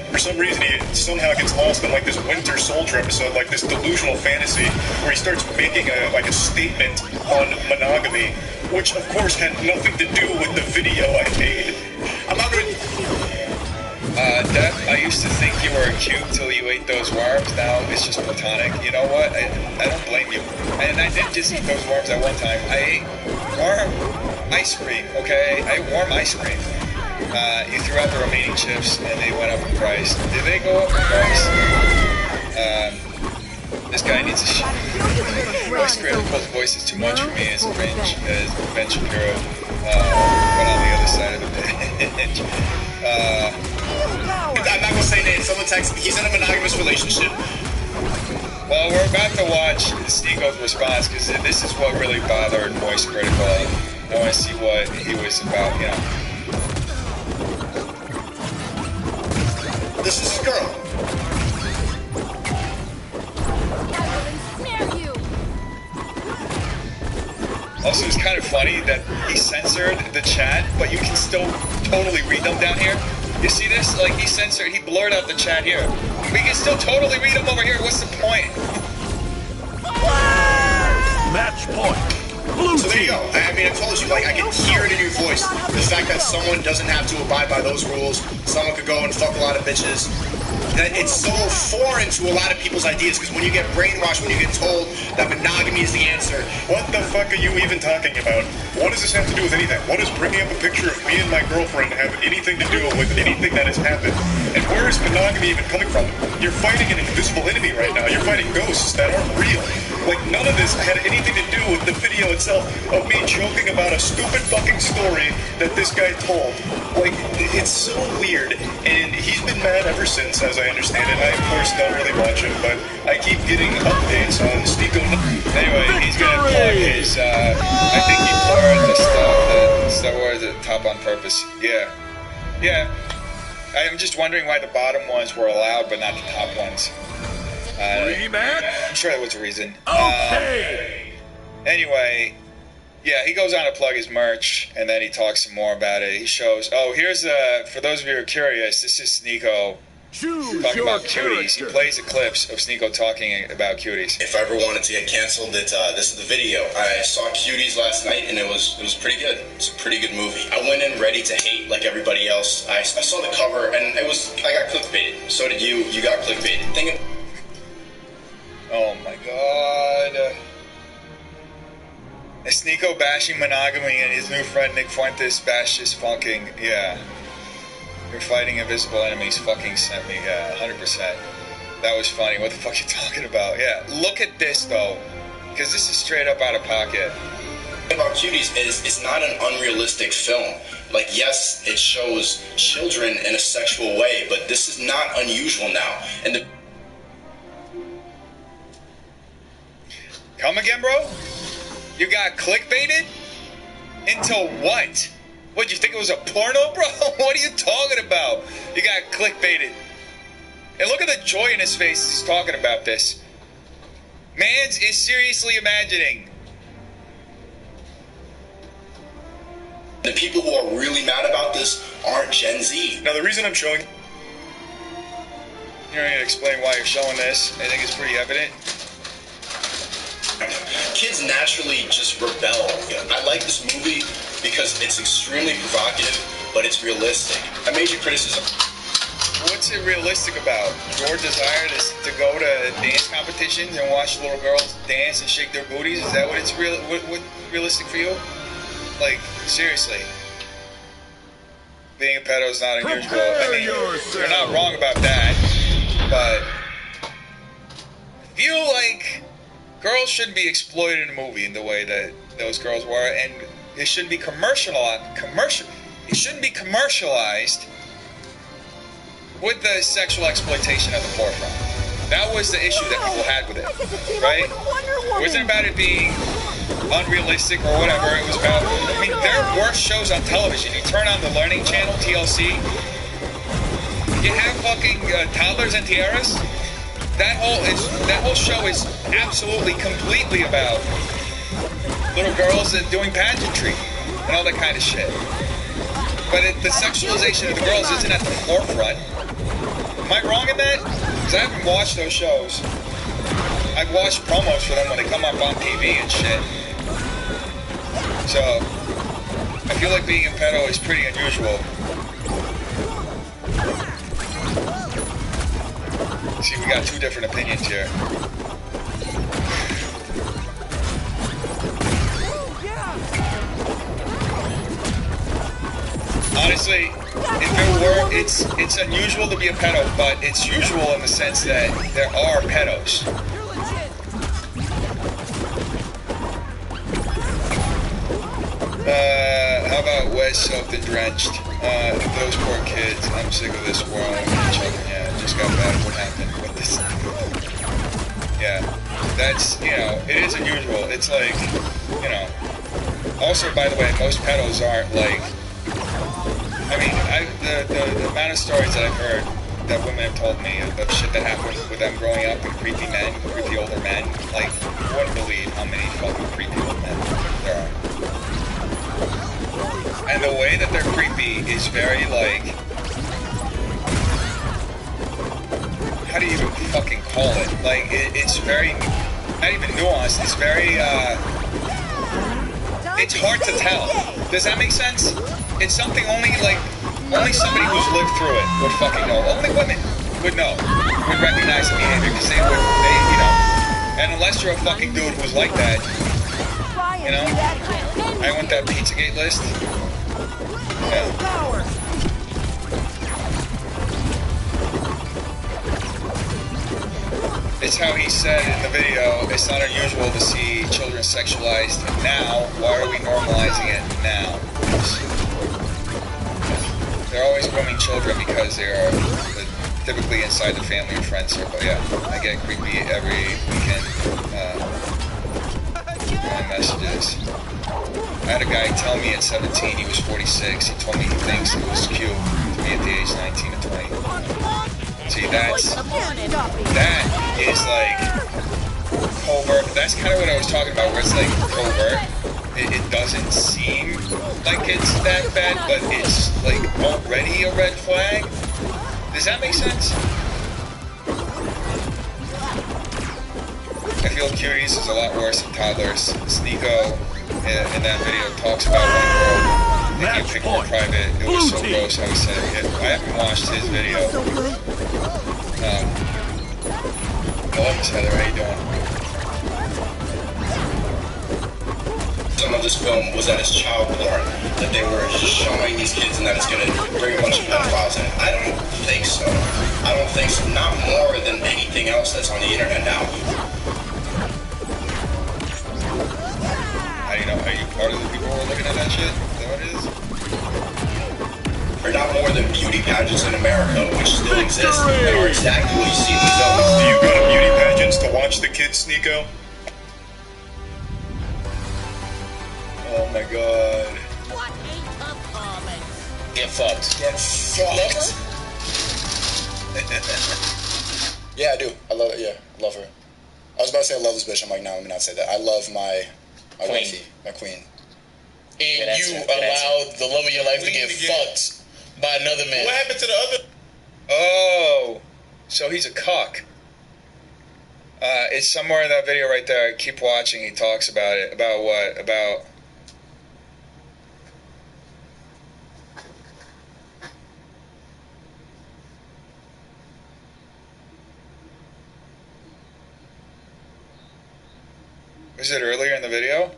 For some reason, he somehow gets lost in like this Winter Soldier episode, like this delusional fantasy, where he starts making a statement on monogamy, which of course had nothing to do with the video I made. I'm not gonna... Def, I used to think you were cute till you ate those worms. Now it's just platonic. You know what? I don't blame you. And I did just eat those worms at one time. I ate worm ice cream, okay? I ate warm ice cream. You threw out the remaining chips and they went up in price. Did they go up in price? This guy needs a shot. Voice voice is too much for me as a range, as Ben Shapiro went on the other side of the bench. I'm not gonna say names. Someone text me. He's in a monogamous relationship. Well, we're about to watch Sneako's response because this is what really bothered Voice Critical. I want to see what he was about, you know. This is his girl. Also, it's kind of funny that he censored the chat, but you can still totally read them down here. You see this? Like, he blurred out the chat here. But you can still totally read them over here. What's the point? Match point. Blue so there you go. I mean, I told you, like, I can hear it in your voice. The fact that someone doesn't have to abide by those rules, someone could go and fuck a lot of bitches. It's so foreign to a lot of people's ideas, because when you get brainwashed, when you get told that monogamy is the answer, what the fuck are you even talking about? What does this have to do with anything? What does bringing up a picture of me and my girlfriend have anything to do with anything that has happened? And where is monogamy even coming from? You're fighting an invisible enemy right now. You're fighting ghosts that aren't real. Like, none of this had anything to do with the video itself of me joking about a stupid fucking story that this guy told. Like, it's so weird, and he's been mad ever since, as I understand it. I, of course, don't really watch him, but I keep getting updates on Sneako. Anyway, he's gonna plug his, I think he blurred the Star Wars at the top on purpose. Yeah. Yeah. I'm just wondering why the bottom ones were allowed, but not the top ones. I'm sure that was a reason. Okay. Anyway, yeah, he goes on to plug his merch, and then he talks some more about it. He shows, here's, for those of you who are curious, this is Sneako talking about cuties. He plays the clips of Sneako talking about cuties. If I ever wanted to get canceled, this is the video. I saw Cuties last night, and it was pretty good. It's a pretty good movie. I went in ready to hate like everybody else. I saw the cover, and I got clickbaited. So did you. You got clickbaited. Oh my god. Sneako bashing monogamy, and his new friend Nick Fuentes bashes fucking, yeah. You're fighting invisible enemies, fucking sent me, yeah, 100%. That was funny. What the fuck are you talking about? Yeah, look at this though, because this is straight up out of pocket. About Cuties is it's not an unrealistic film. Like, yes, it shows children in a sexual way, but this is not unusual now. And Come again, bro? You got clickbaited? Into what? What, you think it was a porno, bro? What are you talking about? You got clickbaited. And look at the joy in his face as he's talking about this. Mans is seriously imagining. The people who are really mad about this aren't Gen Z. Now, the reason I'm showing... You don't need to explain why you're showing this. I think it's pretty evident. Kids naturally just rebel. I like this movie because it's extremely provocative, but it's realistic. A major criticism. What's it realistic about? Your desire to go to dance competitions and watch little girls dance and shake their booties? Is that what it's what realistic for you? Like, seriously. Being a pedo is not unusual. I mean, you're not wrong about that, but feel like girls shouldn't be exploited in a movie in the way that those girls were, and it shouldn't be commercialized. It shouldn't be commercialized with the sexual exploitation at the forefront. That was the issue that people had with it, right? It wasn't about it being unrealistic or whatever. It was about, I mean, there are worse shows on television. You turn on the Learning Channel, TLC, you have fucking Toddlers and Tiaras. That whole show is absolutely, completely about little girls doing pageantry and all that kind of shit. But the sexualization of the girls isn't at the forefront. Am I wrong in that? Because I haven't watched those shows. I've watched promos for them when they come up on TV and shit. So, I feel like being a pedo is pretty unusual. See, we got two different opinions here. Honestly, if it were, it's unusual to be a pedo, but it's usual in the sense that there are pedos. How about wet, soaked, and drenched? Those poor kids. I'm sick of this world. Children, yeah, it just got bad. What happened with this? Yeah, that's, you know, it is unusual. It's like, you know. Also, by the way, most pedos aren't like. I mean, the amount of stories that I've heard that women have told me of shit that happened with them growing up and creepy men, creepy older men, like, you wouldn't believe how many fucking creepy old men there are. And the way that they're creepy is very, like, how do you even fucking call it? Like, it's very, not even nuanced, it's very, it's hard to tell. Does that make sense? It's something only somebody who's lived through it would fucking know. Only women would know, would recognize the behavior, because they, you know, and unless you're a fucking dude who's like that, you know, I want that Pizzagate list. Yeah. It's how he said in the video, it's not unusual to see children sexualized now. Why are we normalizing it now? They're always grooming children because they are typically inside the family and friend circle. Yeah, I get creepy every weekend messages. I had a guy tell me at 17 he was 46. He told me he thinks it was cute to be at the age 19 to 20. See, that is like covert. That's kind of what I was talking about, where it's like covert. It doesn't seem like it's that bad, but it's like already a red flag. Does that make sense? I feel cuties is a lot worse than toddlers. Sneeko in that video talks about one girl making a picture private. It was so gross how he said it. I haven't watched his video. Hello, Miss Heather, how you doing? Some of this film was that it's child porn, that they were showing these kids and that it's going to bring a bunch of pedophiles in. I don't think so. I don't think so. Not more than anything else that's on the internet now. How do you know? Are you part of the people who are looking at that shit? Is that what it is? Or not more than beauty pageants in America, which still exist, and are exactly what you see in the film. Do you go to beauty pageants to watch the kids, Sneeko? Oh my god. What a performance. Get fucked. Get fucked. Yeah, I do. I love it. Yeah, I love her. I was about to say I love this bitch. I'm like, no, let me not say that. I love my wifey, my queen. And you allowed the love of your life to get fucked by another man. What happened to the other? Oh, so he's a cock. It's somewhere in that video right there. Keep watching. He talks about it. About what? About. Was it earlier in the video?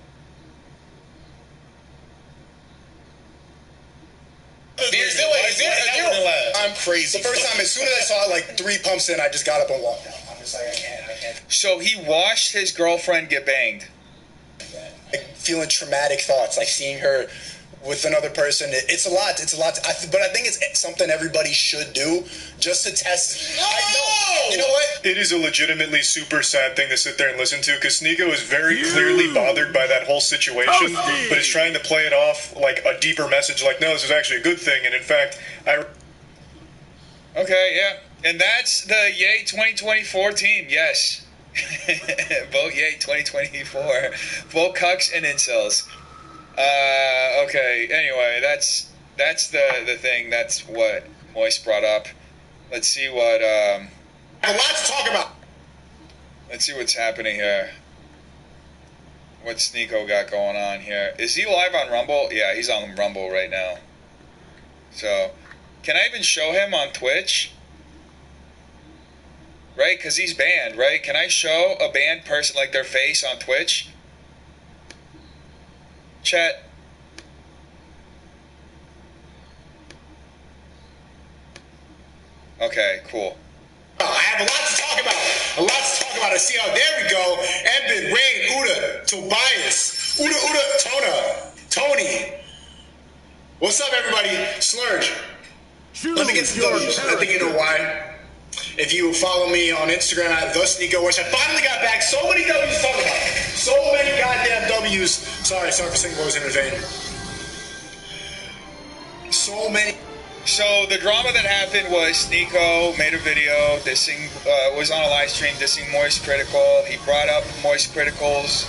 I'm crazy. The first time, as soon as I saw it, like 3 pumps in, I just got up and walked out. I'm just like, I can't So he watched his girlfriend get banged. Like, feeling traumatic thoughts, like seeing her with another person. It's a lot. But I think it's something everybody should do just to test. You know what? It is a legitimately super sad thing to sit there and listen to, because Sneeko is very clearly bothered by that whole situation, but is trying to play it off like a deeper message, like, no, this is actually a good thing, and in fact, Okay, yeah. And that's the Yay 2024 team, yes. Vote Yay 2024. Vote cucks and incels. Okay, anyway, that's the thing. That's what Moist brought up. Let's see what, a lot to talk about. Let's see what's happening here. What Sneeko got going on here. Is he live on Rumble? Yeah, he's on Rumble right now. So, can I even show him on Twitch? Right, because he's banned, right? Can I show a banned person, like, their face on Twitch? Chat. Okay, cool. I have a lot to talk about. I see how, there we go. Eben, Rain, Uda, Tobias, Uda, Tony. What's up, everybody? Slurge. Let me get some W's. I think you know why. If you follow me on Instagram at The Sneeko, which I finally got back. So many W's to talk about. So many goddamn W's. Sorry for saying what was in vain. So many. So the drama that happened was Sneeko made a video dissing, was on a live stream dissing Moist Critical. He brought up Moist Critical's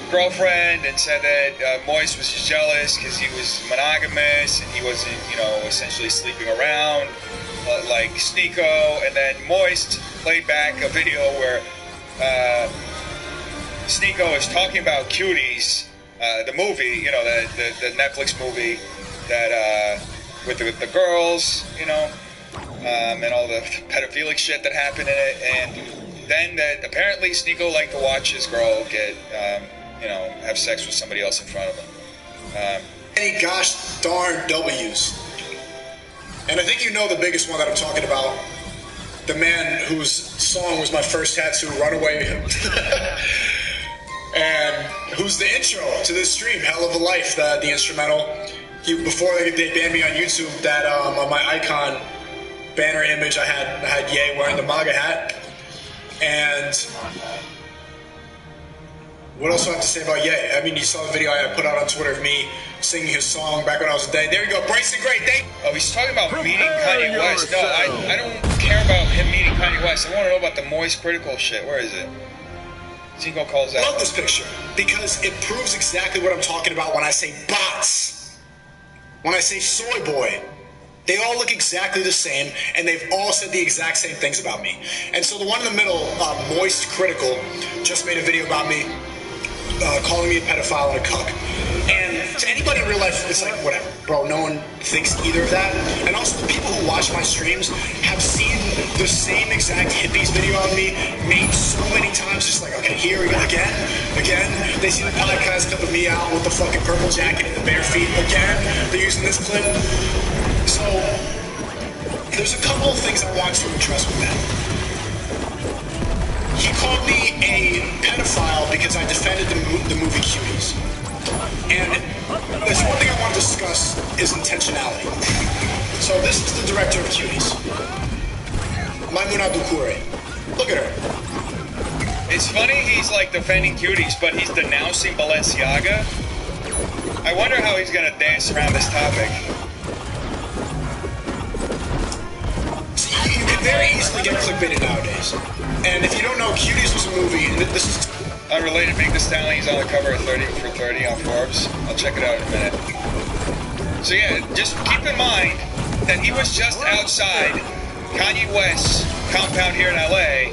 girlfriend and said that Moist was just jealous because he was monogamous and he wasn't, essentially sleeping around like Sneeko. And then Moist played back a video where Sneeko is talking about Cuties, the movie, the Netflix movie that with the girls, and all the pedophilic shit that happened in it. And then that apparently Sneeko liked to watch his girl get, have sex with somebody else in front of him. Any gosh darn W's. And I think you know the biggest one that I'm talking about. The man whose song was my first tattoo, Runaway. And who's the intro to this stream, Hell of a Life, the instrumental. Before they banned me on YouTube, that on my icon banner image, I had Ye wearing the MAGA hat. And what else do I have to say about Ye? I mean, you saw the video I put out on Twitter of me singing his song back when I was a day. There you go, Bryson Gray. Oh, he's talking about meeting Kanye West. No, I don't care about him meeting Kanye West. I want to know about the Moist Critical shit. Where is it? Sneeko calls out. I love this picture because it proves exactly what I'm talking about when I say bots. When I say soy boy, they all look exactly the same, and they've all said the exact same things about me. And so the one in the middle, Moist Critical, just made a video about me, calling me a pedophile and a cuck. And to anybody in real life, it's like, whatever, bro, no one thinks either of that. And also the people who watch my streams have seen the same exact hippies video on me made so many times, just like, okay, here we go, again. They see the podcast clip of me out with the fucking purple jacket and the bare feet, again. They're using this clip. So, there's a couple of things I want to address with that. He called me a pedophile because I defended the movie Cuties. And there's one thing I want to discuss is intentionality. So this is the director of Cuties, Maimouna Doucouré. Look at her. It's funny he's like defending Cuties, but he's denouncing Balenciaga. I wonder how he's gonna dance around this topic. You can very easily get clickbaited nowadays. And if you don't know, Cuties was a movie, and this is unrelated. Meg Thee Stallion's on the cover of 30 for 30 on Forbes. I'll check it out in a minute. So yeah, just keep in mind that he was just outside Kanye West's compound here in LA,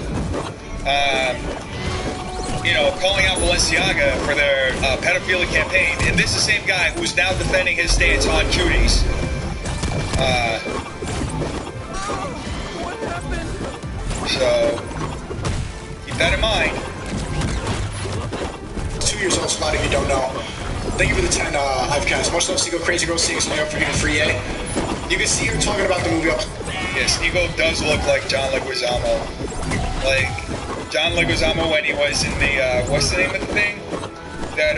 calling out Balenciaga for their pedophilic campaign. And this is the same guy who's now defending his stance on Cuties. So keep that in mind. 2 years old, so a lot of you don't know. Thank you for the 10 I've Much love, Sneeko. Crazy Girl, seeing us up for getting free, eh? You can see her talking about the movie. Yeah, Sneeko does look like John Leguizamo. Like, John Leguizamo when he was in the what's the name of the thing? That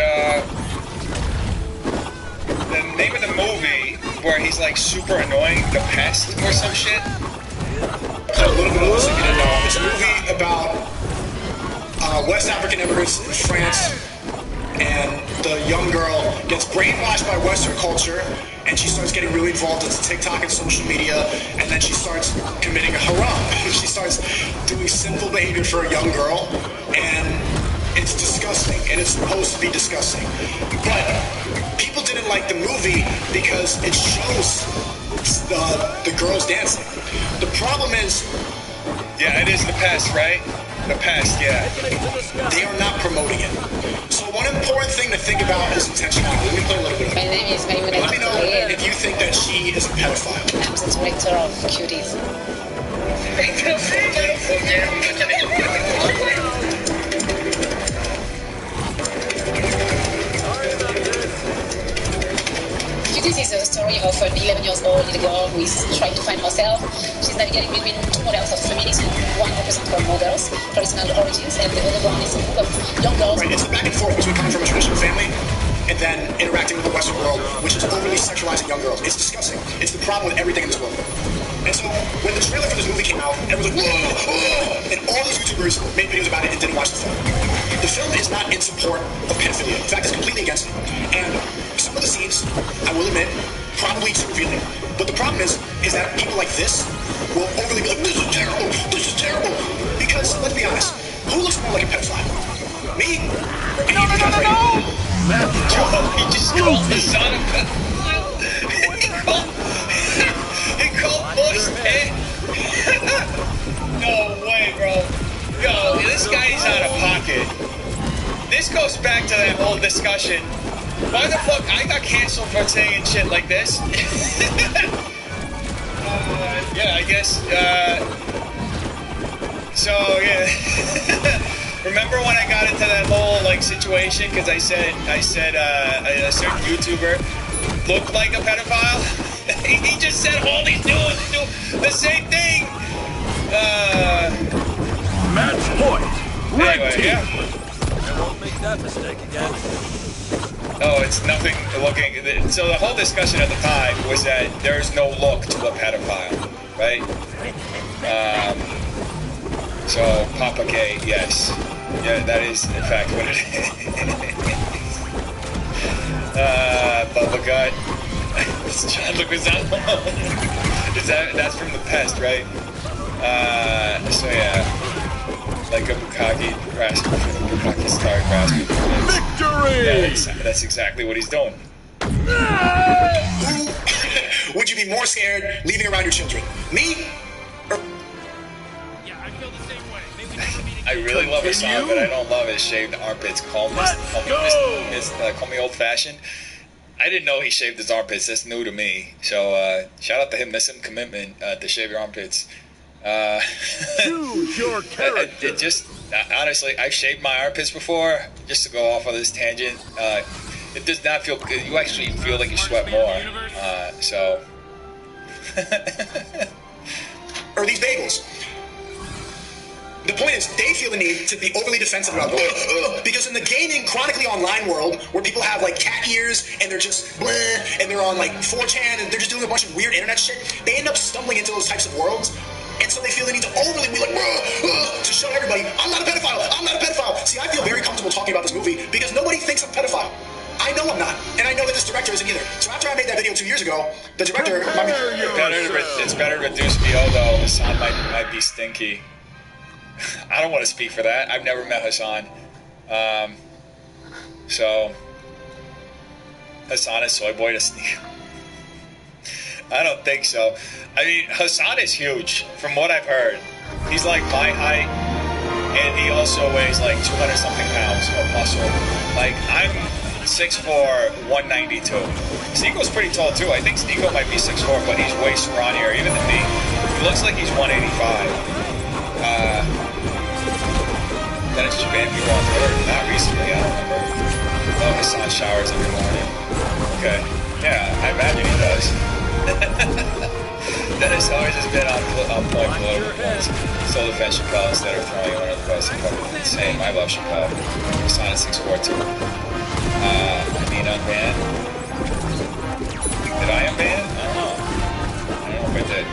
the name of the movie where he's like super annoying, The Pest or some shit. A little bit of this if you didn't know. It's a movie about West African immigrants in France, and the young girl gets brainwashed by Western culture, and she starts getting really involved into TikTok and social media, and then she starts committing a haram. She starts doing sinful behavior for a young girl, and it's disgusting, and it's supposed to be disgusting. But people didn't like the movie because it shows the girls dancing. The problem is... Yeah, it is The Pest, right? The Pest, yeah. They are not promoting it. So one important thing to think about is intentionality. Let me play a little bit of it. My name is Maymunah. Let me know if you think that she is a pedophile. I'm the director of Cuties. Cuties is a story of an 11-year-old little girl who is trying to find herself. She's navigating between two models of feminism. One represents her mother's traditional origins, and the other one is a group of young girls. Right, it's the back and forth between coming from a traditional family and then interacting with the Western world, which is overly sexualizing young girls. It's disgusting. It's the problem with everything in this world. And so, when the trailer for this movie came out, everyone was like, whoa, whoa, and all these YouTubers made videos about it and didn't watch the film. The film is not in support of pedophilia. In fact, it's completely against it. And some of the scenes, I will admit, probably too revealing. But the problem is that people like this will overly be like, this is terrible, this is terrible. Because, let's be honest, who looks more like a pedophile? Me? Or any of you guys right now? He just called the son of pedophile. He called Bush Pitt. No way, bro. Yo, this guy's out of pocket. This goes back to that whole discussion. Why the fuck I got canceled for saying shit like this? Yeah, I guess. So yeah. Remember when I got into that whole like situation because I said a certain YouTuber looked like a pedophile? He just said all these dudes do the same thing. Match point. Anyway, Red team. yeah. I won't make that mistake again. Oh, it's nothing looking. So the whole discussion at the time was that there's no look to a pedophile, right? So Papa K, yes, yeah, that is in fact what it is. Bubba Gut. It's John Leguizamo. That's from The Pest, right? So yeah, like a bukkake grasp, bukkake star grasp. Victory! Yeah, that's exactly what he's doing. Would you be more scared leaving around your children? Me? Or... Yeah, I feel the same way. Maybe never meet again. I really love his song, but I don't love his shaved armpits. Call me old-fashioned. I didn't know he shaved his armpits. That's new to me. So shout out to him. Missing commitment to shave your armpits. Choose your character. It just honestly, I've shaved my armpits before. Just to go off on this tangent, it does not feel good. You actually feel like you sweat more. So. Or these bagels. The point is, they feel the need to be overly defensive about because in the gaming, chronically online world, where people have like cat ears and they're just bleh, and they're on like 4chan and they're just doing a bunch of weird internet shit, they end up stumbling into those types of worlds, and so they feel the need to overly be like to show everybody, I'm not a pedophile, I'm not a pedophile. See, I feel very comfortable talking about this movie because nobody thinks I'm a pedophile. I know I'm not, and I know that this director isn't either. So after I made that video 2 years ago, the director... It's better to reduce BO though. Hassan might be stinky. I don't want to speak for that. I've never met Hassan. So Hassan is soy boy to sneak. I don't think so. I mean, Hassan is huge from what I've heard. He's like my height, and he also weighs like 200 something pounds of muscle. Like I'm 6'4", 192. Sneako's pretty tall too. I think Sneako might be 6'4", but he's way scrawnier even than me. He looks like he's 185. Dennis Japan people on Twitter. Not recently, I don't remember. Oh, his son showers every morning. Okay. Yeah, I imagine he does. Dennis always has been on point political points. Still defend Chappelle instead of throwing him under the bus and fucking insane. I love Chappelle. He's on at 642. I mean, unbanned. Did I unban? I don't know. I don't know if I did.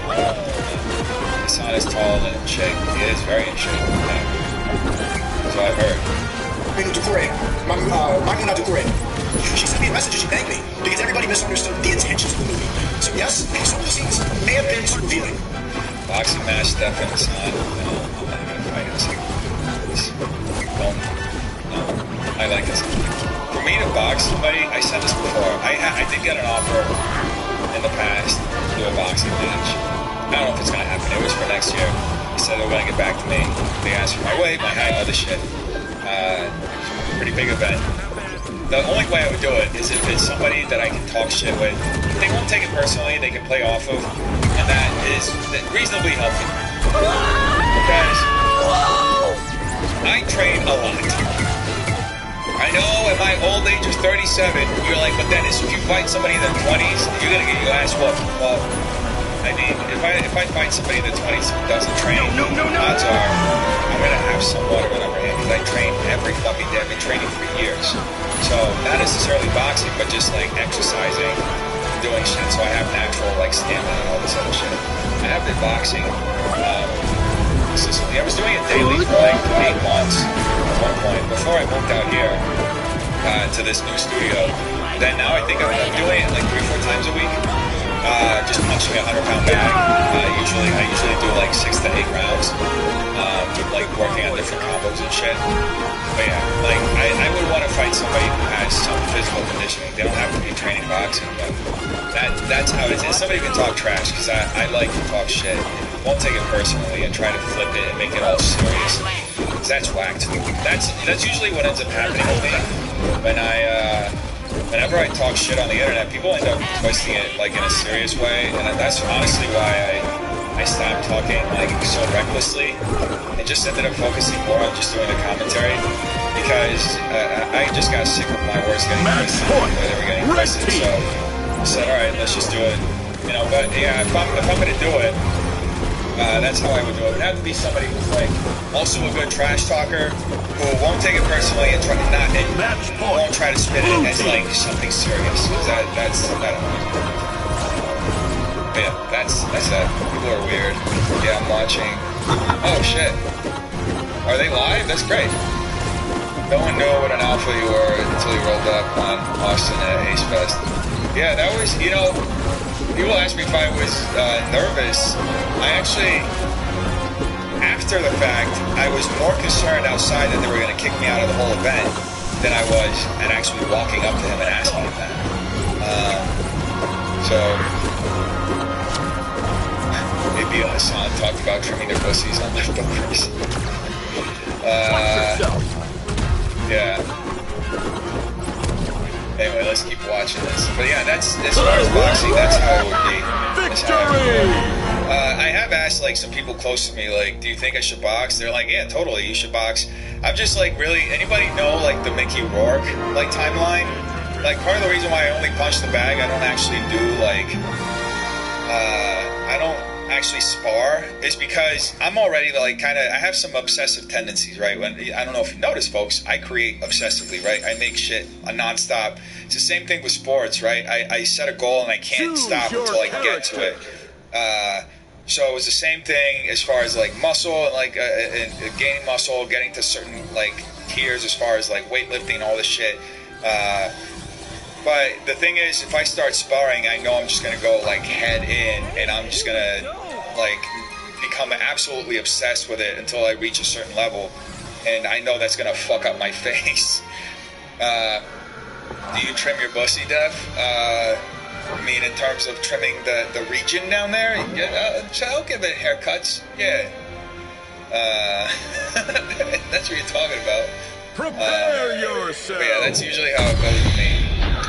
Hassan is taller than in shape. He is very in shape. That's what I've heard. She sent me a message and she thanked me because everybody misunderstood the intentions of the movie. So yes, some of the scenes may have been too revealing. Boxing match, Steph and Hassan. No, I'm not gonna fight Hassan. No, I like this. For me to box somebody, I said this before. I did get an offer in the past to do a boxing match. I don't know if it's gonna happen. It was for next year. They said they were gonna get back to me. They asked for my weight, my height, other shit. Pretty big event. The only way I would do it is if it's somebody that I can talk shit with. They won't take it personally, they can play off of, and that is reasonably healthy. Because I train a lot. I know at my old age of 37, you're like, but Dennis, if you fight somebody in their 20s, you're gonna get your ass whooped. Well, I mean, if I fight somebody in their 20s who doesn't train, odds are I'm gonna have somewhat of an upper hand because I train every fucking day. I've been training for years. So not necessarily boxing, but just like exercising, doing shit. So I have natural like stamina and all this other shit. I have been boxing consistently. I was doing it daily for like 8 months at one point before I moved out here to this new studio. Then now I think I'm doing it like 3-4 times a week. Just punching a 100-pound bag. I usually do like 6 to 8 rounds. Like working on different combos and shit. But yeah, like I would want to fight somebody who has some physical conditioning. They don't have to be training boxing, but that's how it is. And somebody who can talk trash because I like to talk shit. Won't take it personally and try to flip it and make it all serious. Because that's whacked. That's usually what ends up happening with me when whenever I talk shit on the internet, people end up twisting it like in a serious way, and that's honestly why I stopped talking like so recklessly and just ended up focusing more on just doing the commentary because I just got sick of my words getting twisted the way they were getting twisted. So I said, all right, let's just do it. You know, but yeah, if I'm gonna do it, that's how I would do it. It would have to be somebody who's like also a good trash talker who won't take it personally and won't try to spin it as like something serious. That's that. Yeah, that's that. People are weird. Yeah, I'm watching. Oh shit. Are they live? That's great. No one knew what an alpha you were until you rolled up on Austin at Ace Fest. Yeah, that was, you know, people asked me if I was nervous. I actually, after the fact, I was more concerned outside that they were going to kick me out of the whole event than I was and actually walking up to him and asking him that. So, maybe Hassan talked about trimming their pussies on leftovers. Yeah. Anyway, let's keep watching this. But yeah, that's as far as boxing, that's how it would be. Victory! I have asked like some people close to me, like, do you think I should box? They're like, yeah, totally, you should box. I'm just like, really, anybody know like the Mickey Rourke like timeline? Like part of the reason why I only punch the bag, I don't actually do like, I don't actually spar, is because I'm already like kind of, I have some obsessive tendencies, right? When I don't know if you notice, folks, I create obsessively, right? I make shit a nonstop. It's the same thing with sports, right? I set a goal and I can't stop until I get to it. So it was the same thing as far as like muscle and like and gaining muscle, getting to certain like tiers as far as like weightlifting and all this shit. But the thing is, if I start sparring, I know I'm just gonna go like head in, and I'm just gonna like become absolutely obsessed with it until I reach a certain level, and I know that's gonna fuck up my face. Do you trim your pussy, Dev? I mean, in terms of trimming the region down there, so I'll give it haircuts. Yeah. That's what you're talking about. Prepare yourself. Yeah, that's usually how it goes with me.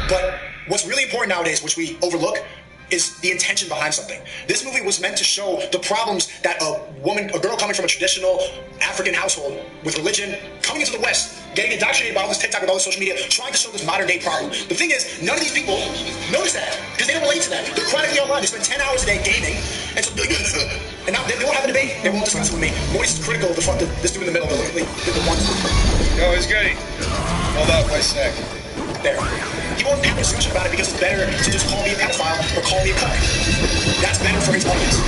But what's really important nowadays, which we overlook, is the intention behind something. This movie was meant to show the problems that a girl coming from a traditional African household with religion, coming into the West, getting indoctrinated by all this TikTok with all this social media, trying to show this modern day problem. The thing is, none of these people notice that because they don't relate to that. They're chronically online. They spend 10 hours a day gaming, and so and now they won't have a debate. They won't discuss it with me. Moist is critical of this dude in the middle, the one. Yo, it's good. Hold up, wait a sec. There. He won't have a discussion about it because it's better to just call me a pedophile or call me a cuck. That's better for his audience.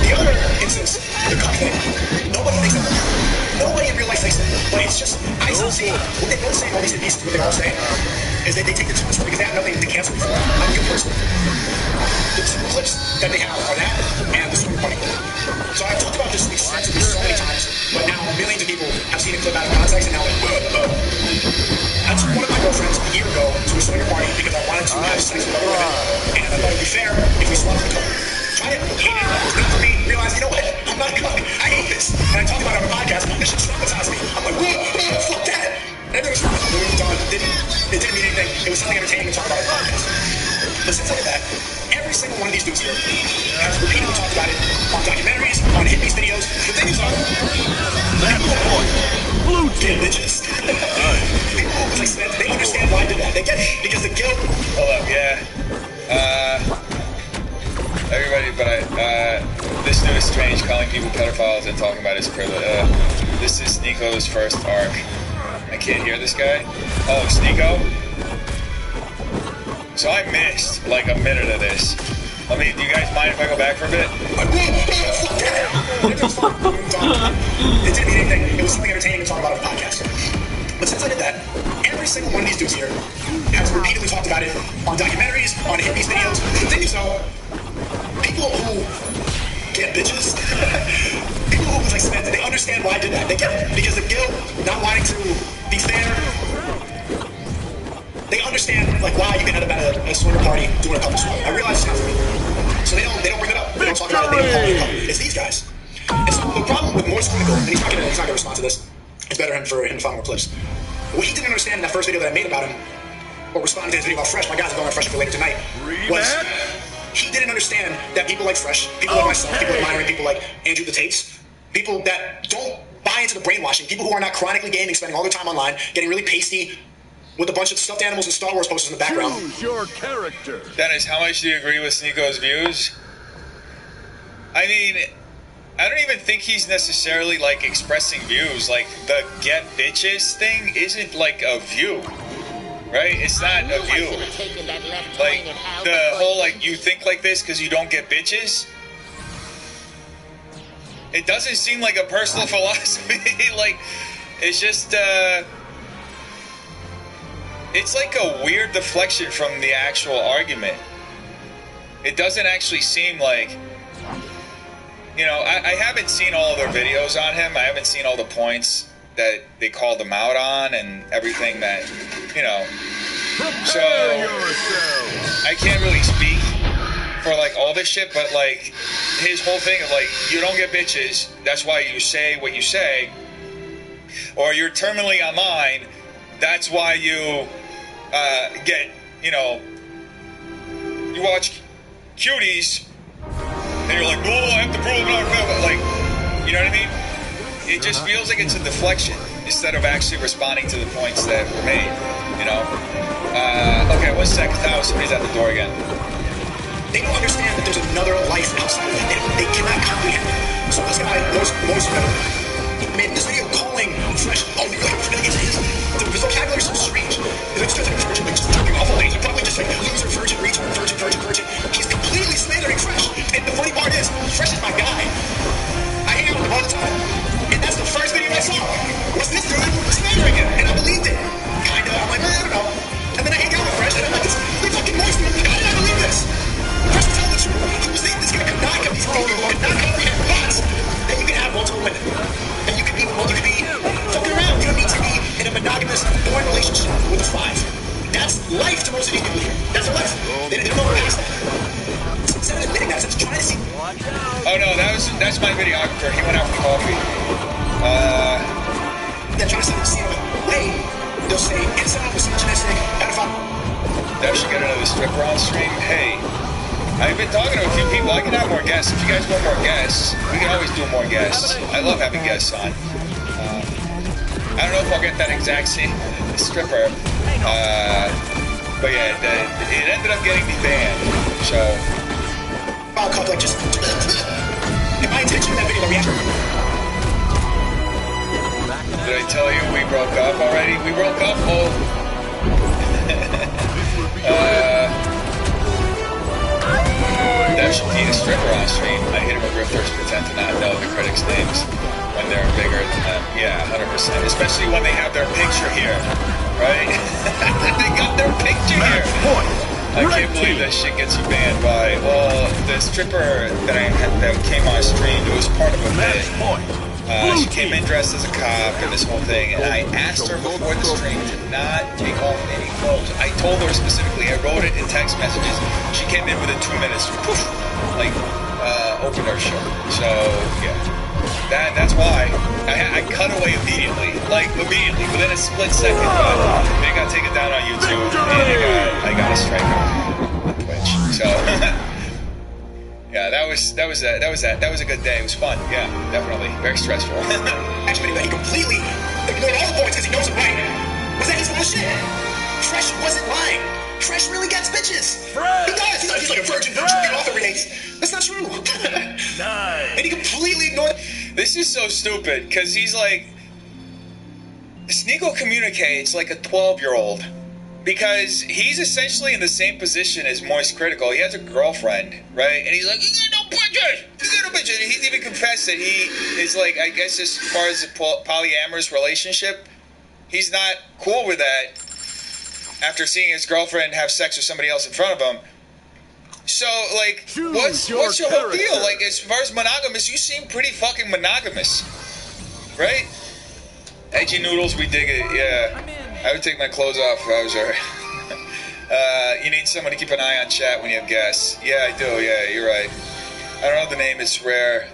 The other instance, the cuck thing, nobody thinks of it. Nobody in real life thinks of it. But it's just, I still see what they both say, all these pieces, what they're all saying, is that they take the two because they have nothing to cancel me for. I'm a good person. The two clips that they have are that and the swinger party clip. So I've talked about this extensively so many times, but now millions of people have seen a clip out of context and now they're I took one of my girlfriends a year ago to a swinger party because I wanted to have sex with other women, and I thought it'd be fair if we swapped the cup. Tried it, hated it, it was not for me, realized, you know what, I'm not a cuck, I hate this. And I talked about it on a podcast, that shit traumatized me. I'm like, whoa, fuck that. And everything was fine, we moved on, it didn't mean anything, it was something entertaining to talk about on a podcast. But since I did that, every single one of these dudes here has repeatedly talked about it on documentaries, on hippies videos. The thing is, Blue team. bitches. They understand why I did that. They get it because the guilt. Hold up, yeah. Everybody, but this dude is strange, calling people pedophiles and talking about his privilege. This is Nico's first arc. I can't hear this guy. Oh, it's Nico. So I missed like a minute of this. Do you guys mind if I go back for a bit? It didn't mean anything. It was something entertaining to talk about on a podcast. But since I did that, every single one of these dudes here has repeatedly talked about it on documentaries, on hippies videos. The thing is though, people who get bitches, people who like they understand why I did that. They get it. Because the guilt, not wanting to be fair, they understand like why you get out about a swinger party doing a couple swap. I realize it's not for me. So they don't bring it up. They don't talk about it, they don't call it a couple. It's these guys. And so the problem with Moist Clinical, and he's not gonna respond to this. It's better for him to find more clips. What he didn't understand in that first video that I made about him, or responding to his video about Fresh, my guys are going on Fresh for later tonight, was he didn't understand that people like Fresh, people like myself, people like Myron, people like Andrew the Tates, people that don't buy into the brainwashing, people who are not chronically gaming, spending all their time online, getting really pasty with a bunch of stuffed animals and Star Wars posters in the background. Choose your character. Dennis, how much do you agree with Nico's views? I mean, I don't even think he's necessarily like expressing views. Like the get bitches thing isn't like a view, right? It's not a view. Like the whole like you think like this because you don't get bitches. It doesn't seem like a personal philosophy. Like it's just it's like a weird deflection from the actual argument. It doesn't actually seem like, you know, I haven't seen all of their videos on him. I haven't seen all the points that they called him out on and everything that, you know. So I can't really speak for like all this shit, but like his whole thing of like, you don't get bitches, that's why you say what you say, or you're terminally online, that's why you get, you know, you watch cuties and you're like, oh, I have to prove it, like, you know what I mean? It just feels like it's a deflection instead of actually responding to the points that were made, you know? Okay, 1 second, now somebody's at the door again. They don't understand that there's another life outside of that. They cannot comprehend it. So this guy, most made this video calling Fresh, oh, the vocabulary is so strange. It's just like virgin, like just talking awful things. You're probably just like loser, virgin, retard, virgin. He's completely slandering Fresh. And the funny part is, Fresh is my guy. I hang out with him all the time. And that's the first video I saw. Was this dude slandering him? And I believed it. Kinda. I'm like, I don't know. And then I hang out with Fresh, and I'm like, this fucking moist dude. How did I believe this? Fresh was telling the truth. He was saying this guy could not get these people, could not comprehend thoughts that you can have multiple women. And you can be fucking around. You don't need to be in a monogamous, boring relationship with a 5. That's life to most of these people here. That's their life. They don't know past that. Instead of admitting that, instead of trying to see. Oh no, that's my videographer. He went out for coffee. Yeah, trying to see a way. They'll say incel, misogynistic, pedophile. Did I actually get another stripper on stream? Hey. I've been talking to a few people. I can have more guests. If you guys want more guests, we can always do more guests. I love having guests on. I don't know if I'll get that exact same stripper. But yeah, it ended up getting me banned. So. Like just. And my intention in that video, the reaction. Did I tell you we broke up already? We broke up? Oh. There should be a stripper on stream. I hate it when grifters pretend to not know the critics' names when they're bigger than them. Yeah, 100%. Especially when they have their picture here, right? They got their picture here. I can't believe that shit gets you banned by, well, the stripper that came on stream, it was part of a bit. She came in dressed as a cop and this whole thing, and I asked her before the stream to not take off any clothes. I told her specifically, I wrote it in text messages. She came in within 2 minutes, poof, like, opened her shirt. So, yeah. That's why I cut away immediately, within a split second. But they got taken down on YouTube, and I got a strike on Twitch. So yeah, that was a good day. It was fun. Yeah, definitely very stressful. Actually, he completely ignored all the points because he knows it right. Was that he's full of shit? Fresh wasn't lying. Fresh really gets bitches. Fresh. He does. He's like a virgin get off every day. That's not true. Nice. And he completely ignored. This is so stupid, because he's like, Sneeko communicates like a 12-year-old, because he's essentially in the same position as Moist Critical. He has a girlfriend, right? And he's like, you got no bitches! You got no bitches! And he's even confessed that he is like, I guess as far as a polyamorous relationship, he's not cool with that after seeing his girlfriend have sex with somebody else in front of him. So, like, what's your whole deal? Like, as far as monogamous, you seem pretty fucking monogamous, right? Edgy Noodles, we dig it, yeah. I would take my clothes off if I was her. You need someone to keep an eye on chat when you have guests. Yeah, I do, yeah, you're right. I don't know the name, it's rare.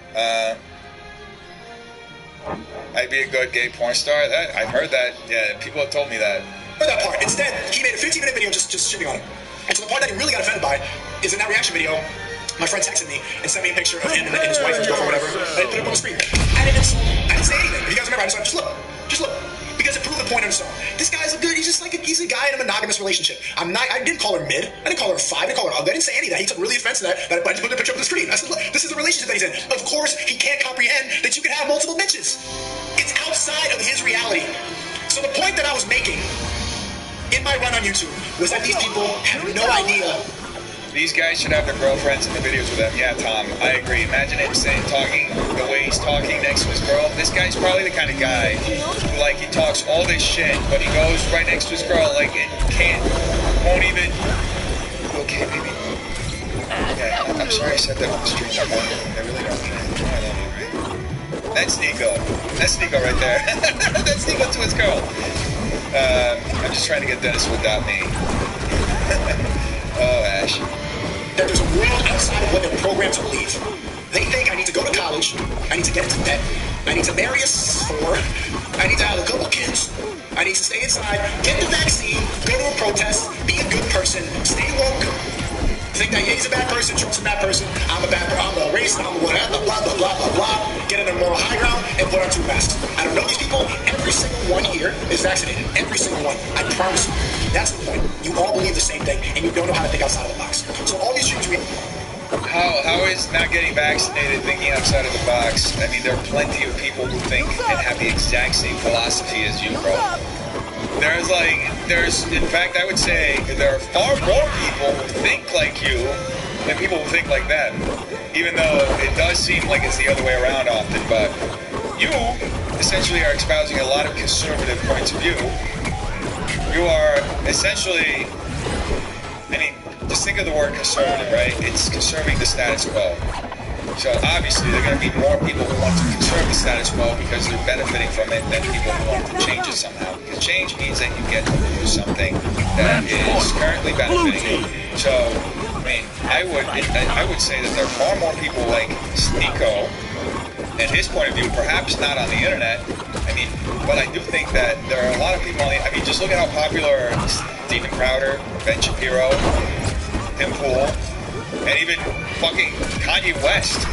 I'd be a good gay porn star? I've heard that, yeah, people have told me that. For that part, instead, he made a 15-minute video just shitting on him. And so the part that he really got offended by is in that reaction video, my friend texted me and sent me a picture of him and his wife and his girlfriend or whatever, and I put it up on the screen. I didn't say anything. If you guys remember, I just like, just look. Because it proved the point on its own. This guy's he's a guy in a monogamous relationship. I didn't call her mid. I didn't call her 5. I didn't call her ugly. I didn't say any of that. He took really offense to that, but I just put the picture up on the screen. I said, look, this is the relationship that he's in. Of course, he can't comprehend that you can have multiple bitches. It's outside of his reality. So the point that I was making in my run on YouTube was that these people have no idea. These guys should have their girlfriends in the videos with them. Yeah, Tom, I agree. Imagine him talking the way he's talking next to his girl. This guy's probably the kind of guy who, like, he talks all this shit, but he goes right next to his girl, like, and won't even. Okay, baby. Yeah, I'm sorry I said that on the stream. I really don't mean it. I love you, right? That's Sneeko. That's Sneeko right there. That's Sneeko to his girl. I'm just trying to get Dennis to adopt me. Oh, Ash. That there's a world outside of what they're programmed to believe. They think I need to go to college, I need to get into debt, I need to marry a whore, I need to have a couple kids, I need to stay inside, get the vaccine, go to a protest, be a good person, stay woke, think that he's a bad person, Trump's a bad person, I'm a racist, I'm a whatever, blah, blah, blah, blah, blah, get in a moral high ground, and put on 2 masks. I don't know these people. Every single one here is vaccinated. Every single one. I promise you. That's the point. You all believe the same thing, and you don't know how to think outside of the box. So all these streams How is not getting vaccinated thinking outside of the box? I mean, there are plenty of people who think and have the exact same philosophy as you, bro. In fact, I would say there are far more people who think like you than people who think like them. Even though it does seem like it's the other way around often, but you essentially are espousing a lot of conservative points of view. You are essentially, I mean, just think of the word conservative, right? It's conserving the status quo. So obviously there are going to be more people who want to conserve the status quo because they're benefiting from it than people who want to change it somehow. Because change means that you get to lose something that is currently benefiting you. So, I mean, I would say that there are far more people like Sneeko and his point of view, perhaps not on the internet. I mean, but I do think that there are a lot of people on the, I mean, just look at how popular Stephen Crowder, Ben Shapiro, Tim Pool, And even fucking Kanye West,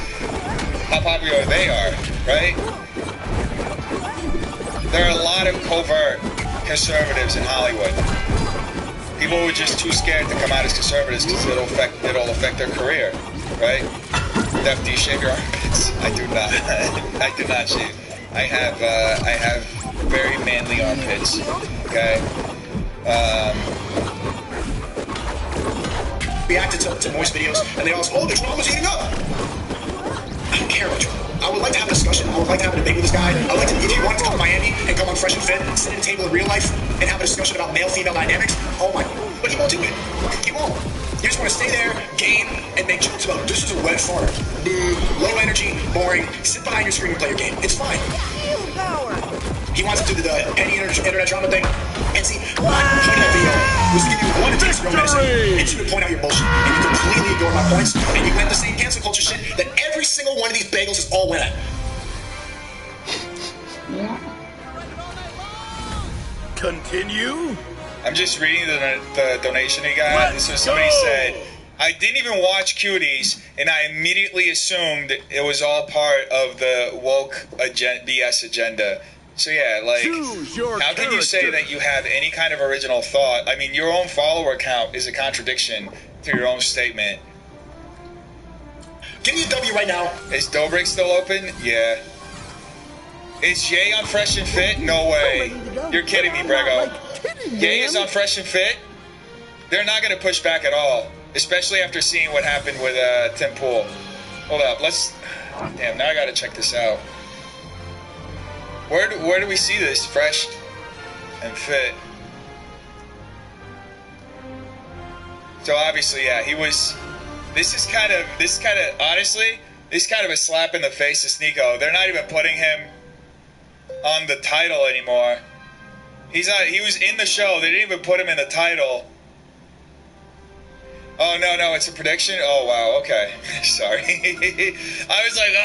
how popular they are, right? There are a lot of covert conservatives in Hollywood. People who are just too scared to come out as conservatives because it'll affect their career, right? Def, do you shave your armpits? I do not. I do not shave. I have very manly armpits. Okay. Reacted to Moist videos, and they all say, "Oh, the drama's heating up." I don't care about drama. I would like to have a discussion. I would like to have a debate with this guy. I would like to, if you wanted to come to Miami and come on Fresh and Fit, sit at a table in real life and have a discussion about male-female dynamics. Oh my! But he won't do it. He won't. You just want to stay there, game, and make jokes about this is a wet fart. Low energy, boring. Sit behind your screen and play your game. It's fine. He wants to do the internet drama thing. And see, my point of that video was to give you one, it takes real medicine, and two, to point out your bullshit. And you completely ignore my points, and you went the same cancel culture shit that every single one of these bagels is all went at. Continue? I'm just reading the donation he got. This was somebody said, I didn't even watch Cuties, and I immediately assumed it was all part of the woke BS agenda. So yeah, like, how can you say that you have any kind of original thought? I mean, your own follower count is a contradiction to your own statement. Give me a W right now. Is Dobrik still open? Yeah. Is Ye on Fresh and Fit? No way. You're kidding me, Brego. Ye is on Fresh and Fit? They're not going to push back at all, especially after seeing what happened with Tim Pool. Hold up, damn, now I got to check this out. Where do we see this? Fresh and Fit. So obviously, yeah, this is kind of honestly, this is kind of a slap in the face to Sneeko. They're not even putting him on the title anymore. He was in the show. They didn't even put him in the title. Oh, no, it's a prediction? Oh, wow, okay. Sorry. I was like,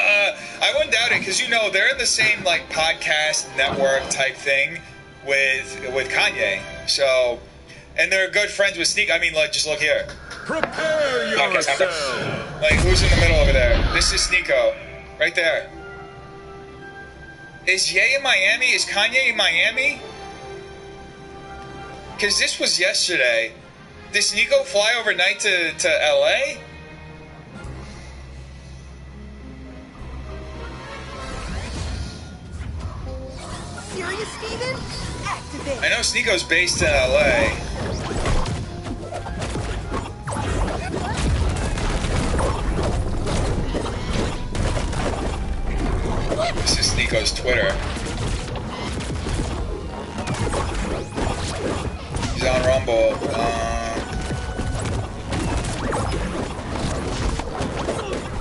I wouldn't doubt it, because, they're in the same, like, podcast network type thing with Kanye. So, and they're good friends with Sneak. I mean, like, just look here. Prepare yourself. Like, who's in the middle over there? This is Sneeko. Right there. Is Ye in Miami? Is Kanye in Miami? Because this was yesterday. Did Sneeko fly overnight to LA? Serious, Steven? Activate. I know Sneeko's based in LA. This is Sneeko's Twitter. He's on Rumble.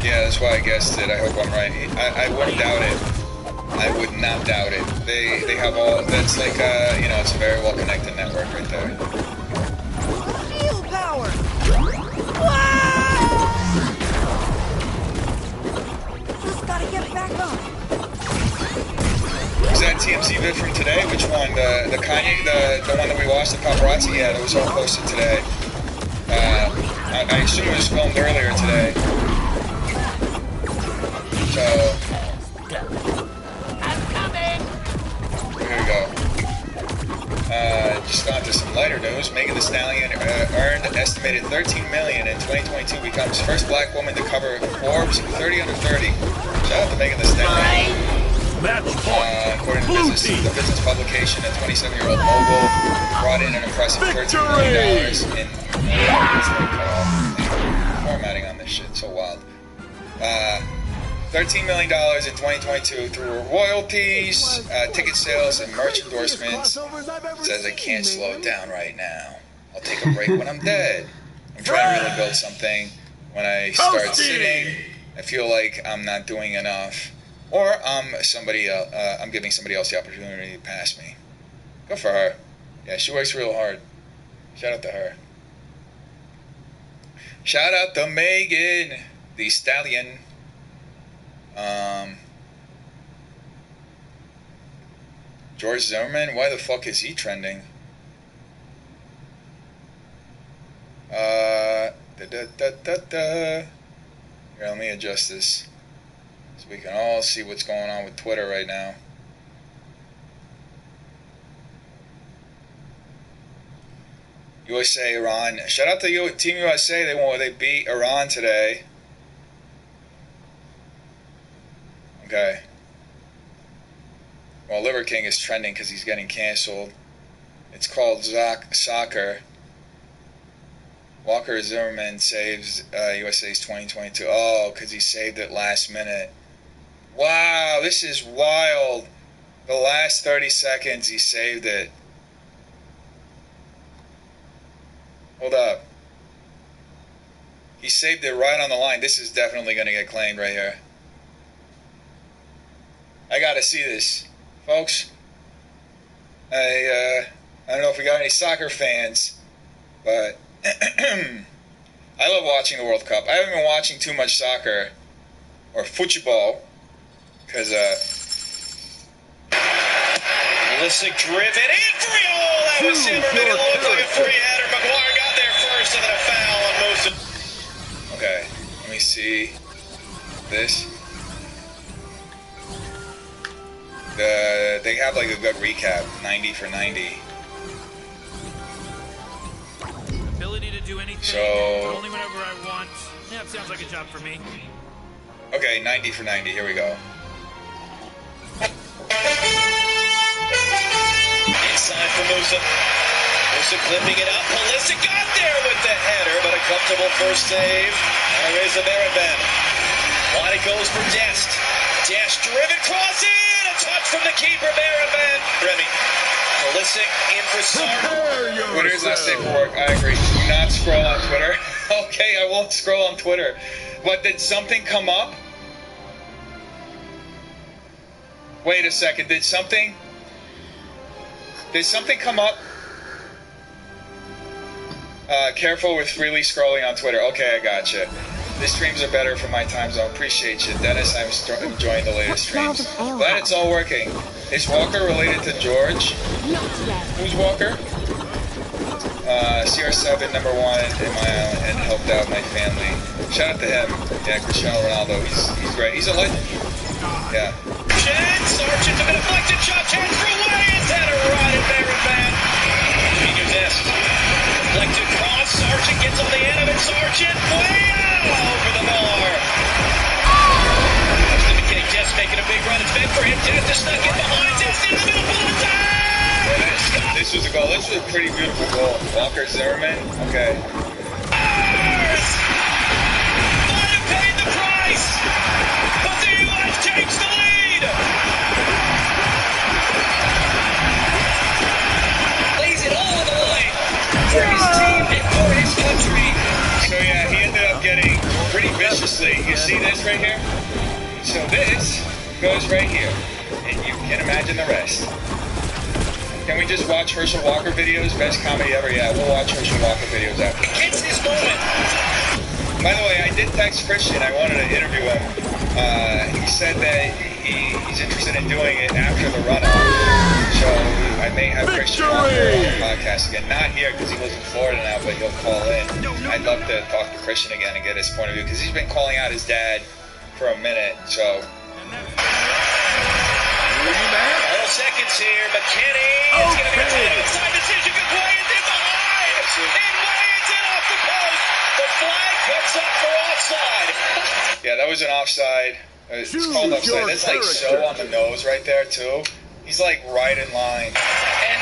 Yeah, that's why I guessed it. I hope I'm right. I wouldn't doubt it. I would not doubt it. They have all. That's like it's a very well connected network right there. Shield power. Just gotta get back up. Is that TMZ vid from today? Which one? The Kanye, the one that we watched, the paparazzi? Yeah, that was all posted today. I assume it was filmed earlier today. So, here we go. Just on to some lighter news. Megan Thee Stallion earned an estimated $13 million in 2022. Becomes first black woman to cover Forbes 30 under 30. Shout out to Megan Thee Stallion. According to the business publication, a 27-year-old mogul brought in an impressive $13 million in formatting on this shit. So wild. $13 million in 2022 through royalties, ticket sales, and merch endorsements. Says I can't slow it down right now. I'll take a break when I'm dead. I'm trying to really build something. When I start sitting, I feel like I'm not doing enough. Or I'm giving somebody else the opportunity to pass me. Good for her. Yeah, she works real hard. Shout out to her. Shout out to Megan Thee Stallion. George Zimmerman, why the fuck is he trending? Here, let me adjust this so we can all see what's going on with Twitter right now. USA, Iran. Shout out to Team USA. They beat Iran today. Okay. Well, Liver King is trending because he's getting canceled. It's called Soccer. Walker Zimmerman saves USA's 2022. Oh, because he saved it last minute. Wow, this is wild. The last 30 seconds he saved it. Hold up. He saved it right on the line. This is definitely going to get claimed right here. I got to see this. Folks, I don't know if we got any soccer fans, but I love watching the World Cup. I haven't been watching too much soccer or football because Pulisic driven in for a goal. That was Zimmerman. It looked like a free header. McGuire got there first, and then a foul on most of. Okay, let me see this. They have like a good recap, 90 for 90. Ability to do anything, So only whenever I want. Yeah, sounds like a job for me. Okay, 90 for 90. Here we go. Inside for Musa. Musa clipping it up. Pulisic got there with the header, but a comfortable first save. And there's the Berabin. Wide it goes for Dest. Dest driven, crossing. A touch from the keeper, Berabin. Remy. Pulisic in for Sarr. Twitter's not safe for work. I agree. Do not scroll on Twitter. Okay, I won't scroll on Twitter. But did something come up? Wait a second. Did something come up? Careful with freely scrolling on Twitter. Okay, I gotcha. The streams are better for my time zone. Appreciate you. Dennis, I'm enjoying the latest streams. Glad it's all working. Is Walker related to George? Who's Walker? CR7 #1 in my island and helped out my family. Shout out to him. Yeah, Cristiano Ronaldo. He's great. He's a legend. Yeah. Sargent took a deflected shot. Chance for Wayans. Had a ride at Berabin. Fingers Dest. Deflected cross. Sargent gets on the end of it. Sargent way out over the bar. That's the McKinney. Dest making a big run. It's meant for him. Dest is stuck in behind. Dest in the middle. Bullet time. This was a goal. This was a pretty beautiful goal. Walker Zimmerman. Okay. Might have paid the price, but the U.S. takes the lead. Lays it all on the line for his team and for his country. So yeah, he ended up getting pretty viciously. You see this right here? So this goes right here, and you can imagine the rest. Can we just watch Herschel Walker videos? Best comedy ever. Yeah, we'll watch Herschel Walker videos after. It's his moment. By the way, I did text Christian. I wanted to interview him. He said that he's interested in doing it after the runoff. So I may have Christian Walker on the podcast again. Not here because he lives in Florida now, but he'll call in. I'd love to talk to Christian again and get his point of view because he's been calling out his dad for a minute. So. Seconds here, McKinney. It's going to be an outside decision. Good play, it's in behind. And Wayans in off the post. The flag comes up for offside. Yeah, that was an offside. It's called offside. That's like so on the nose right there, too. He's like right in line. And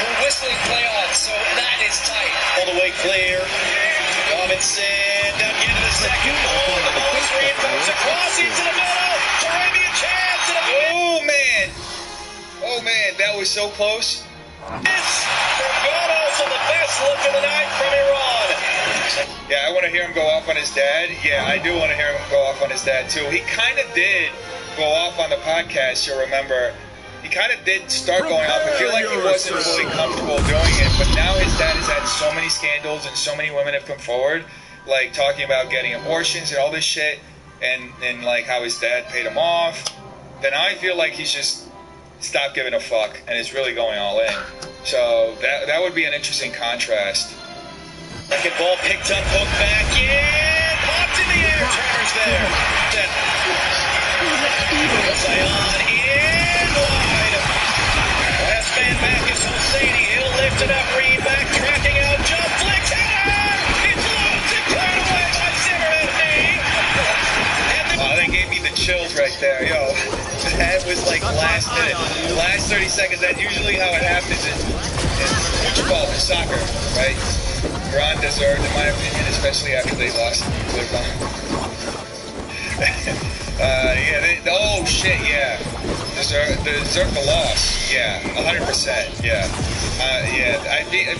we're whistling play on, so that is tight. All the way clear. Robinson down into the second goal. The ball's reinforced across into the middle. Arabian chance. Oh, man. Oh, man, that was so close. This got also the best look of the night from Iran. Yeah, I want to hear him go off on his dad. Yeah, I do want to hear him go off on his dad, too. He kind of did go off on the podcast, you'll remember. He kind of did start going off. I feel like he wasn't fully comfortable doing it, but now his dad has had so many scandals and so many women have come forward, like talking about getting abortions and all this shit, and like how his dad paid him off. Then I feel like he's just stopped giving a fuck and is really going all in. So that would be an interesting contrast. The Second ball picked up, hooked back in, popped in the air, Turner's there. Zion in wide. Last man back is Hosseini. He'll lift it up, Reed back, tracking out, jump, flicks, header! It's lost and cleared away by Zimmerman. Oh, they gave me the chills right there, yo. That was like last minute, last 30 seconds. That's usually how it happens in football, in soccer, right? Iran deserved, in my opinion, especially after they lost to Iran. Oh shit, yeah. Deserve the loss, yeah, 100%, yeah.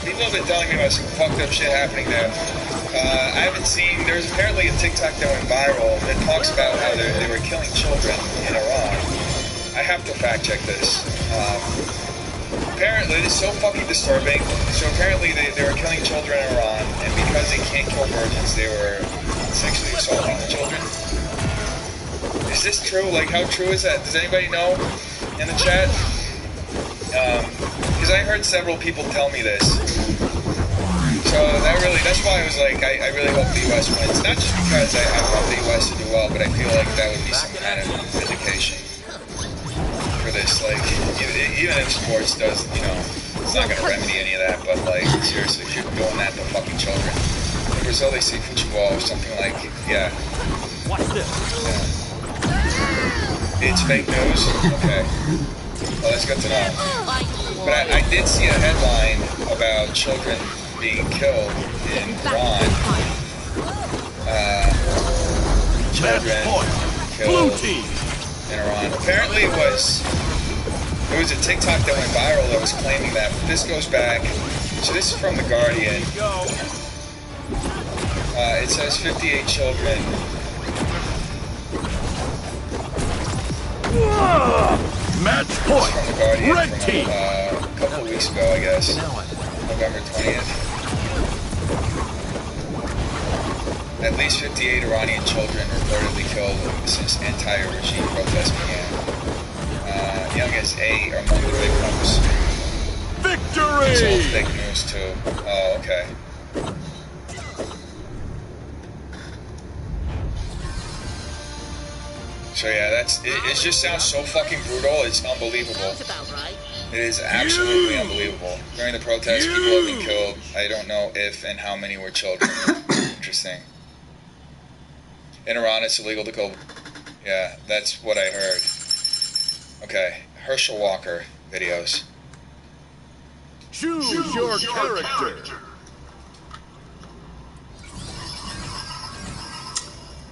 People have been telling me about some fucked up shit happening there. I haven't seen, there's apparently a TikTok that went viral that talks about how they were killing children in Iran. I have to fact check this. Apparently, it's so fucking disturbing. So apparently they were killing children in Iran, and because they can't kill virgins, they were sexually assaulting the children. Is this true? Like, how true is that? Does anybody know in the chat? Because I heard several people tell me this. So that's why I was like, I really hope the U.S. wins. Not just because I want the U.S. to do well, but I feel like that would be some kind of vindication for this. Like, even if sports does, you know, it's not going to remedy any of that, but like, seriously, if you're doing that to fucking children. In Brazil, they say futebol or something like, yeah. Watch this. Yeah. It's fake news? Okay. Well, that's good to know. But I did see a headline about children being killed in Iran. Children killed in Iran. Apparently it was a TikTok that went viral that was claiming that. But this goes back, so this is from The Guardian. It says 58 children. Match point. From The Guardian Red from team. A couple of weeks ago, I guess. November 20th. At least 58 Iranian children reportedly killed since anti-regime protests began. Young as 8 are among the victims. Victory! It's all fake news too. Oh, okay. So yeah, it just sounds so fucking brutal, it's unbelievable. It is absolutely unbelievable. During the protests, people have been killed. I don't know if and how many were children. Interesting. In Iran, it's illegal to kill. Yeah, that's what I heard. Okay, Herschel Walker videos. Choose your character.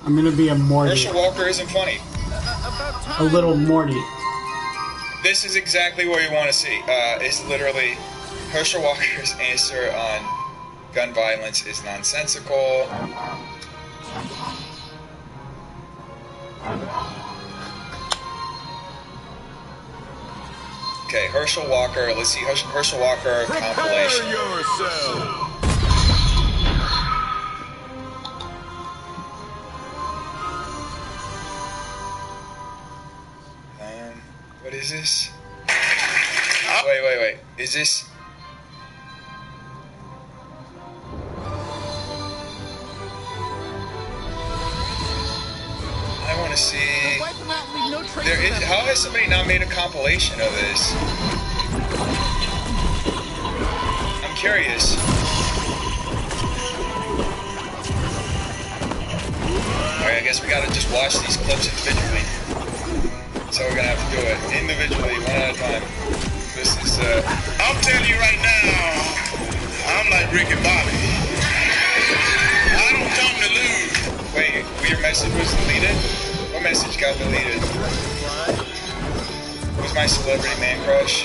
I'm gonna be a Morty. Herschel Walker isn't funny. A little Morty. This is exactly what you want to see. It's literally Herschel Walker's answer on gun violence is nonsensical. Okay, Herschel Walker. Let's see Herschel Walker compilation. Prepare yourself. What is this? Wait. Is this? I want to see. How has somebody not made a compilation of this? I'm curious. Alright, I guess we gotta just watch these clips individually. So we're gonna have to do it individually, one at a time. This is, I'm telling you right now, I'm like Rick and Bobby. I don't come to lose. Wait, your message was deleted? What message got deleted? Who's my celebrity man crush?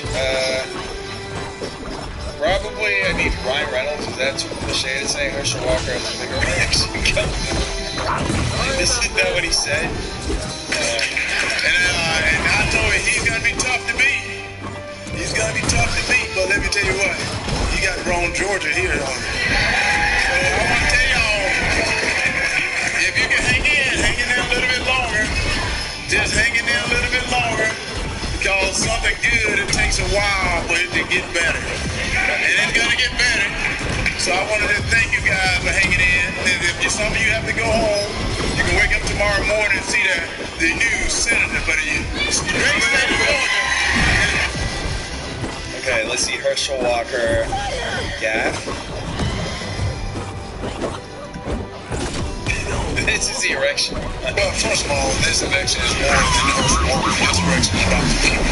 Probably, I mean, Ryan Reynolds. Is that too cliche to say? Herschel Walker, I don't think I'm actually coming. This is not what he said. And I told him he's gonna be tough to beat. He's gonna be tough to beat, but let me tell you what, he got Rome, Georgia here on him. So I wanna tell y'all, if you can hang in there a little bit longer, just hang in there a little bit longer, because something good, it takes a while for it to get better. And it's gonna get better. So I wanted to thank you guys have to go home. You can wake up tomorrow morning and see the new senator, but Okay, let's see Herschel Walker. Gaff. This is the erection. Well, first of all, this election is more than Herschel Walker. This election is about the people.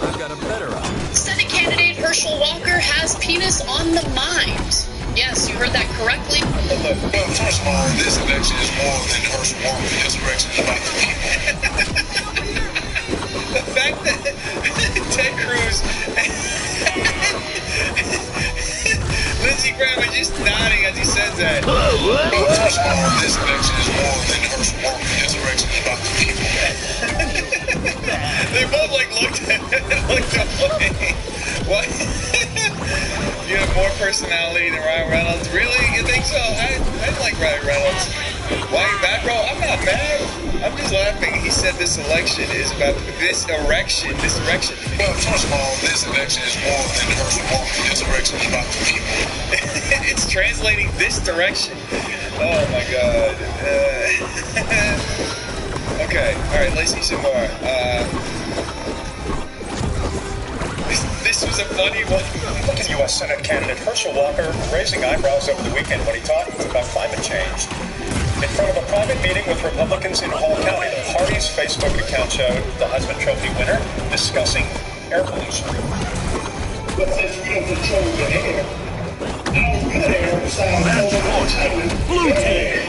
I've got a better option. Senate candidate Herschel Walker has penis on the mind. Yes, you heard that correctly. Well, first of all, this election is more than Herschel Walker. This election is about the people. The fact that Ted Cruz and Lindsey Graham are just nodding as he says that. Well, first of all, this election is more than Herschel Walker. This election is about the people. They both like looked away. What? You have more personality than Ryan Reynolds. Really? You think so? I like Ryan Reynolds. Why are you back, bro? I'm not mad. I'm just laughing. He said this election is about this erection. Well, first of all, this election is more than Herschel Walker. This election is about the people. It's translating this direction. Oh my god. Okay, alright, let's see some more. This was a funny one. Look at U.S. Senate candidate Herschel Walker raising eyebrows over the weekend when he talked about climate change. In front of a private meeting with Republicans in Hall County, the party's Facebook account showed the Heisman Trophy winner discussing air pollution. But since we don't control the air, our good air sounds over China. Blue team.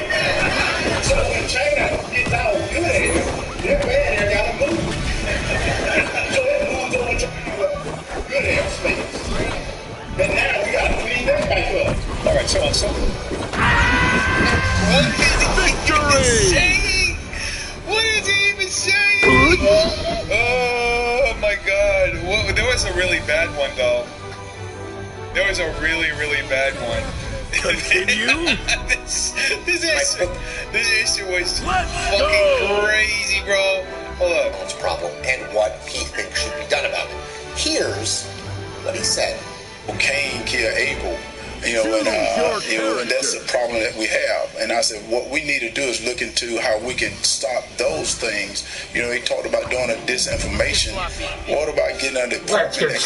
So when China gets our good air, their bad air gotta move. So it moves over to our good air space. And now we gotta clean that back up. All right, so on Sunday. What is he saying? What is he even saying? Oh my god. There was a really bad one though. There was a really, really bad one. Continue? this issue was fucking crazy, bro. Hold up. It's a problem and what he thinks should be done about it. Here's what he said. Cain killed Abel. And that's the problem that we have. And I said, what we need to do is look into how we can stop those things. He talked about doing a disinformation. What about getting a department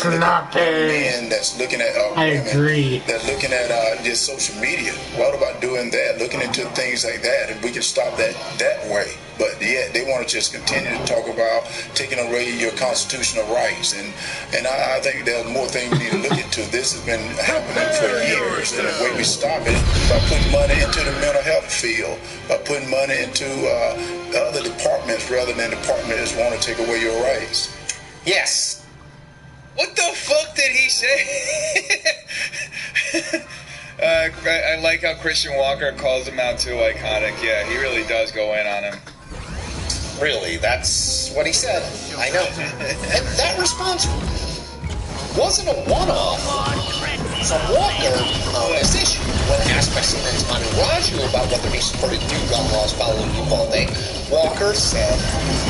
that's looking at women, that's looking at just social media? What about doing that? Looking into things like that, and we can stop that way. But yet they want to just continue to talk about taking away your constitutional rights. And I think there's more things we need to look into. This has been happening for years. And the way we stop it by putting money into the mental health field, by putting money into other departments rather than departments that want to take away your rights. Yes. What the fuck did he say? I like how Christian Walker calls him out too, iconic. Yeah, he really does go in on him. Really, that's what he said. I know. And that response wasn't a one-off from Walker on this issue. When asked by CNN's Manu Raju about whether he supported new gun laws following Uvalde, Walker said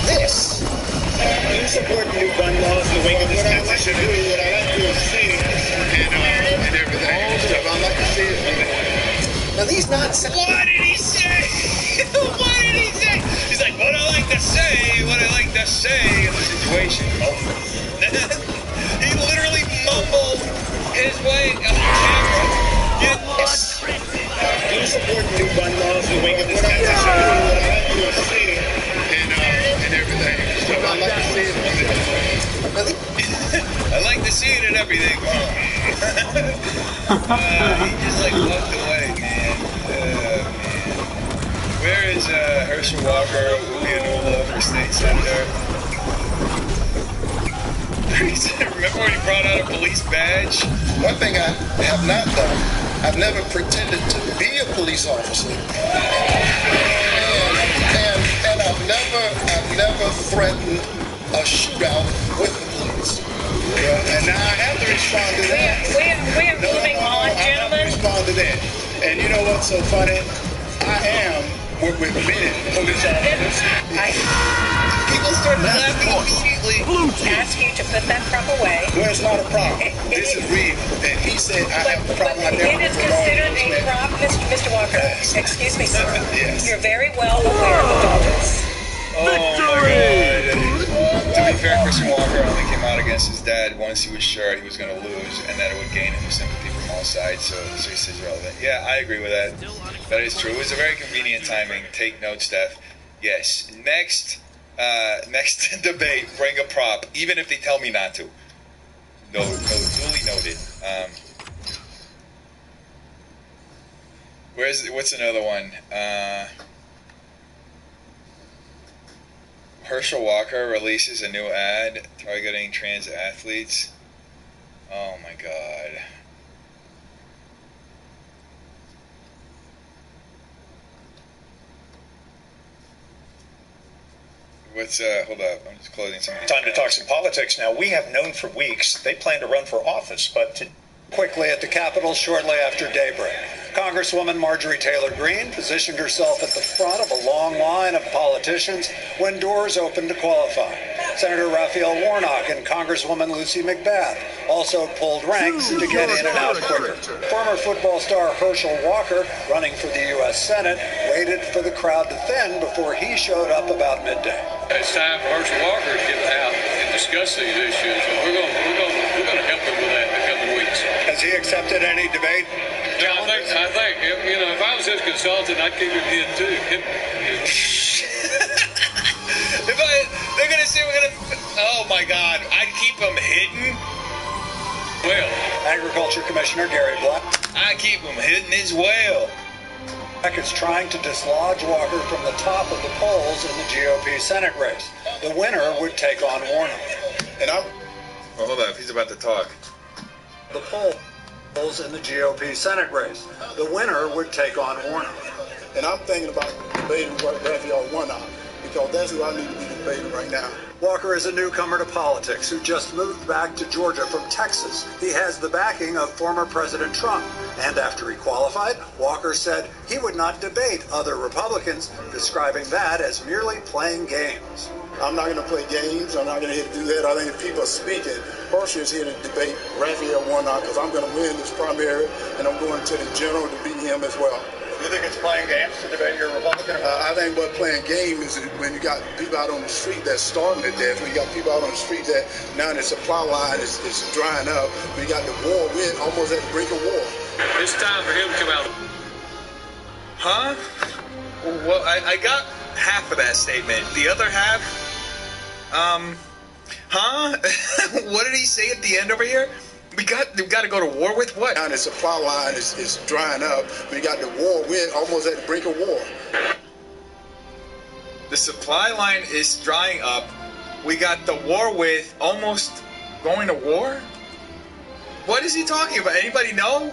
this. Do you support new gun laws in the wake of this transition? What I like to see and everything. I'd like to see it. Now these nonsense. What did he say? What did he say? He's like, what I like to say in the situation. He literally mumbled his way on camera. Yes. Do you support new gun laws in the wake of this transition? What I like to see and everything. I'd like to see it. I like to see it and everything. He just like walked away, man. Where is Herschel Walker, Upianula for state senator? Remember when he brought out a police badge? One thing I have not done, I've never pretended to be a police officer. And I've never threatened a shootout with the police. And now I have to respond to that. We are moving on, gentlemen. I have to respond to that. And you know what's so funny? I am with many police officers. People started laughing immediately. Ask you to put that prop away. Well, it's not a problem. This is real. And he said I have a problem. It is considered a prop, Mr. Walker. Excuse me, sir. Yes. You're very well aware of all this. Oh my God. To be fair, Christian Walker only came out against his dad once he was sure he was going to lose and that it would gain him sympathy from all sides, so he says relevant. Yeah, I agree with that. That is true. It was a very convenient timing. Take note, Steph. Yes. Next debate, bring a prop, even if they tell me not to. No, duly noted. What's another one? Herschel Walker releases a new ad targeting trans athletes. Oh my God. Hold up, I'm just closing something. Time to talk some politics now. We have known for weeks they plan to run for office, but quickly at the Capitol shortly after daybreak, Congresswoman Marjorie Taylor Greene positioned herself at the front of a long line of politicians when doors opened to qualify. Senator Raphael Warnock and Congresswoman Lucy McBath also pulled ranks to get in and out quicker. Former football star Herschel Walker, running for the U.S. Senate, waited for the crowd to thin before he showed up about midday. It's time for Herschel Walker to get out and discuss these issues, and we're going to help him with that in a couple of weeks. Has he accepted any debate? Yeah, I think if I was his consultant, I'd keep him hid too. They're gonna say we're gonna. Oh my God! I'd keep them hidden. Well, Agriculture Commissioner Gary Black. I keep them hidden as well. Black is trying to dislodge Walker from the top of the polls in the GOP Senate race. The winner would take on Warnock. And I'm. Oh, hold up. He's about to talk. The polls in the GOP Senate race. The winner would take on Warnock. And I'm thinking about debating Raphael Warnock, because that's who I need to be debating right now. Walker is a newcomer to politics who just moved back to Georgia from Texas. He has the backing of former President Trump. And after he qualified, Walker said he would not debate other Republicans, describing that as merely playing games. I'm not going to play games. I'm not going to do that. I think if people are speaking, Herschel is here to debate Raphael Warnock, because I'm going to win this primary, and I'm going to the general to beat him as well. You think it's playing games to debate your Republican? I think what playing games is when you got people out on the street that's starving to death. When you got people out on the street that now the supply line is drying up. We got the war. We're almost at the brink of war. It's time for him to come out. Huh? Well, I got half of that statement. The other half, huh? What did he say at the end over here? We've got to go to war with what? Now the supply line is drying up. We got the war. We're almost at the brink of war. The supply line is drying up. We got the war with almost going to war? What is he talking about? Anybody know?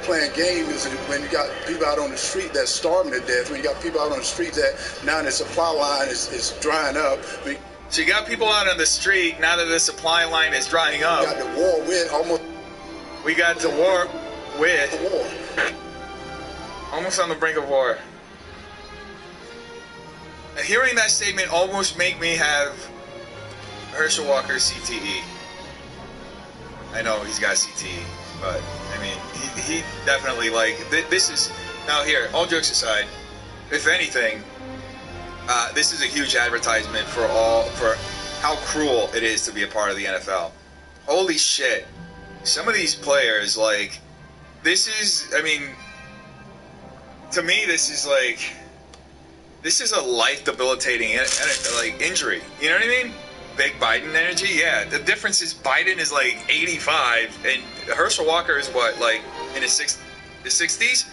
Playing games is when you got people out on the street that's starving to death. When you got people out on the street that now the supply line is drying up. So you got people out on the street now that the supply line is drying up. We got the war with almost. We got the war with. Almost on the brink of war. Hearing that statement almost make me have Herschel Walker CTE. I know he's got CTE, but I mean he definitely this is now here. All jokes aside, if anything. This is a huge advertisement for how cruel it is to be a part of the NFL. Holy shit. Some of these players, to me, this is a life debilitating, injury. You know what I mean? Big Biden energy? Yeah. The difference is Biden is 85 and Herschel Walker is what, in his 60s?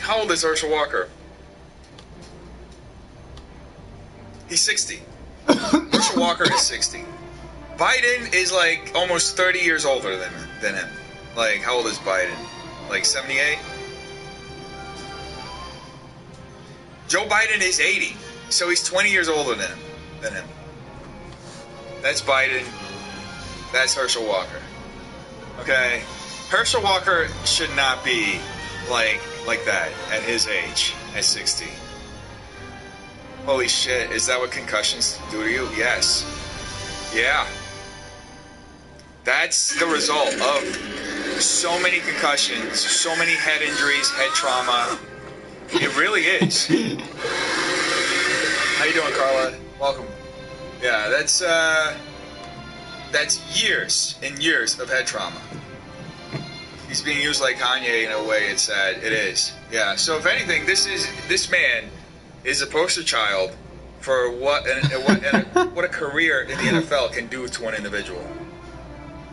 How old is Herschel Walker? He's 60. Herschel Walker is 60. Biden is almost 30 years older than him. How old is Biden? 78? Joe Biden is 80. So he's 20 years older than him. That's Biden. That's Herschel Walker. Okay? Herschel Walker should not be like that at his age, at 60. Holy shit, is that what concussions do to you? Yes. Yeah. That's the result of so many concussions, so many head injuries, head trauma. It really is. How you doing, Carla? Welcome. Yeah, that's years and years of head trauma. He's being used like Kanye in a way. It's sad. It is. Yeah. So if anything, this man is a poster child for what a career in the NFL can do to an individual.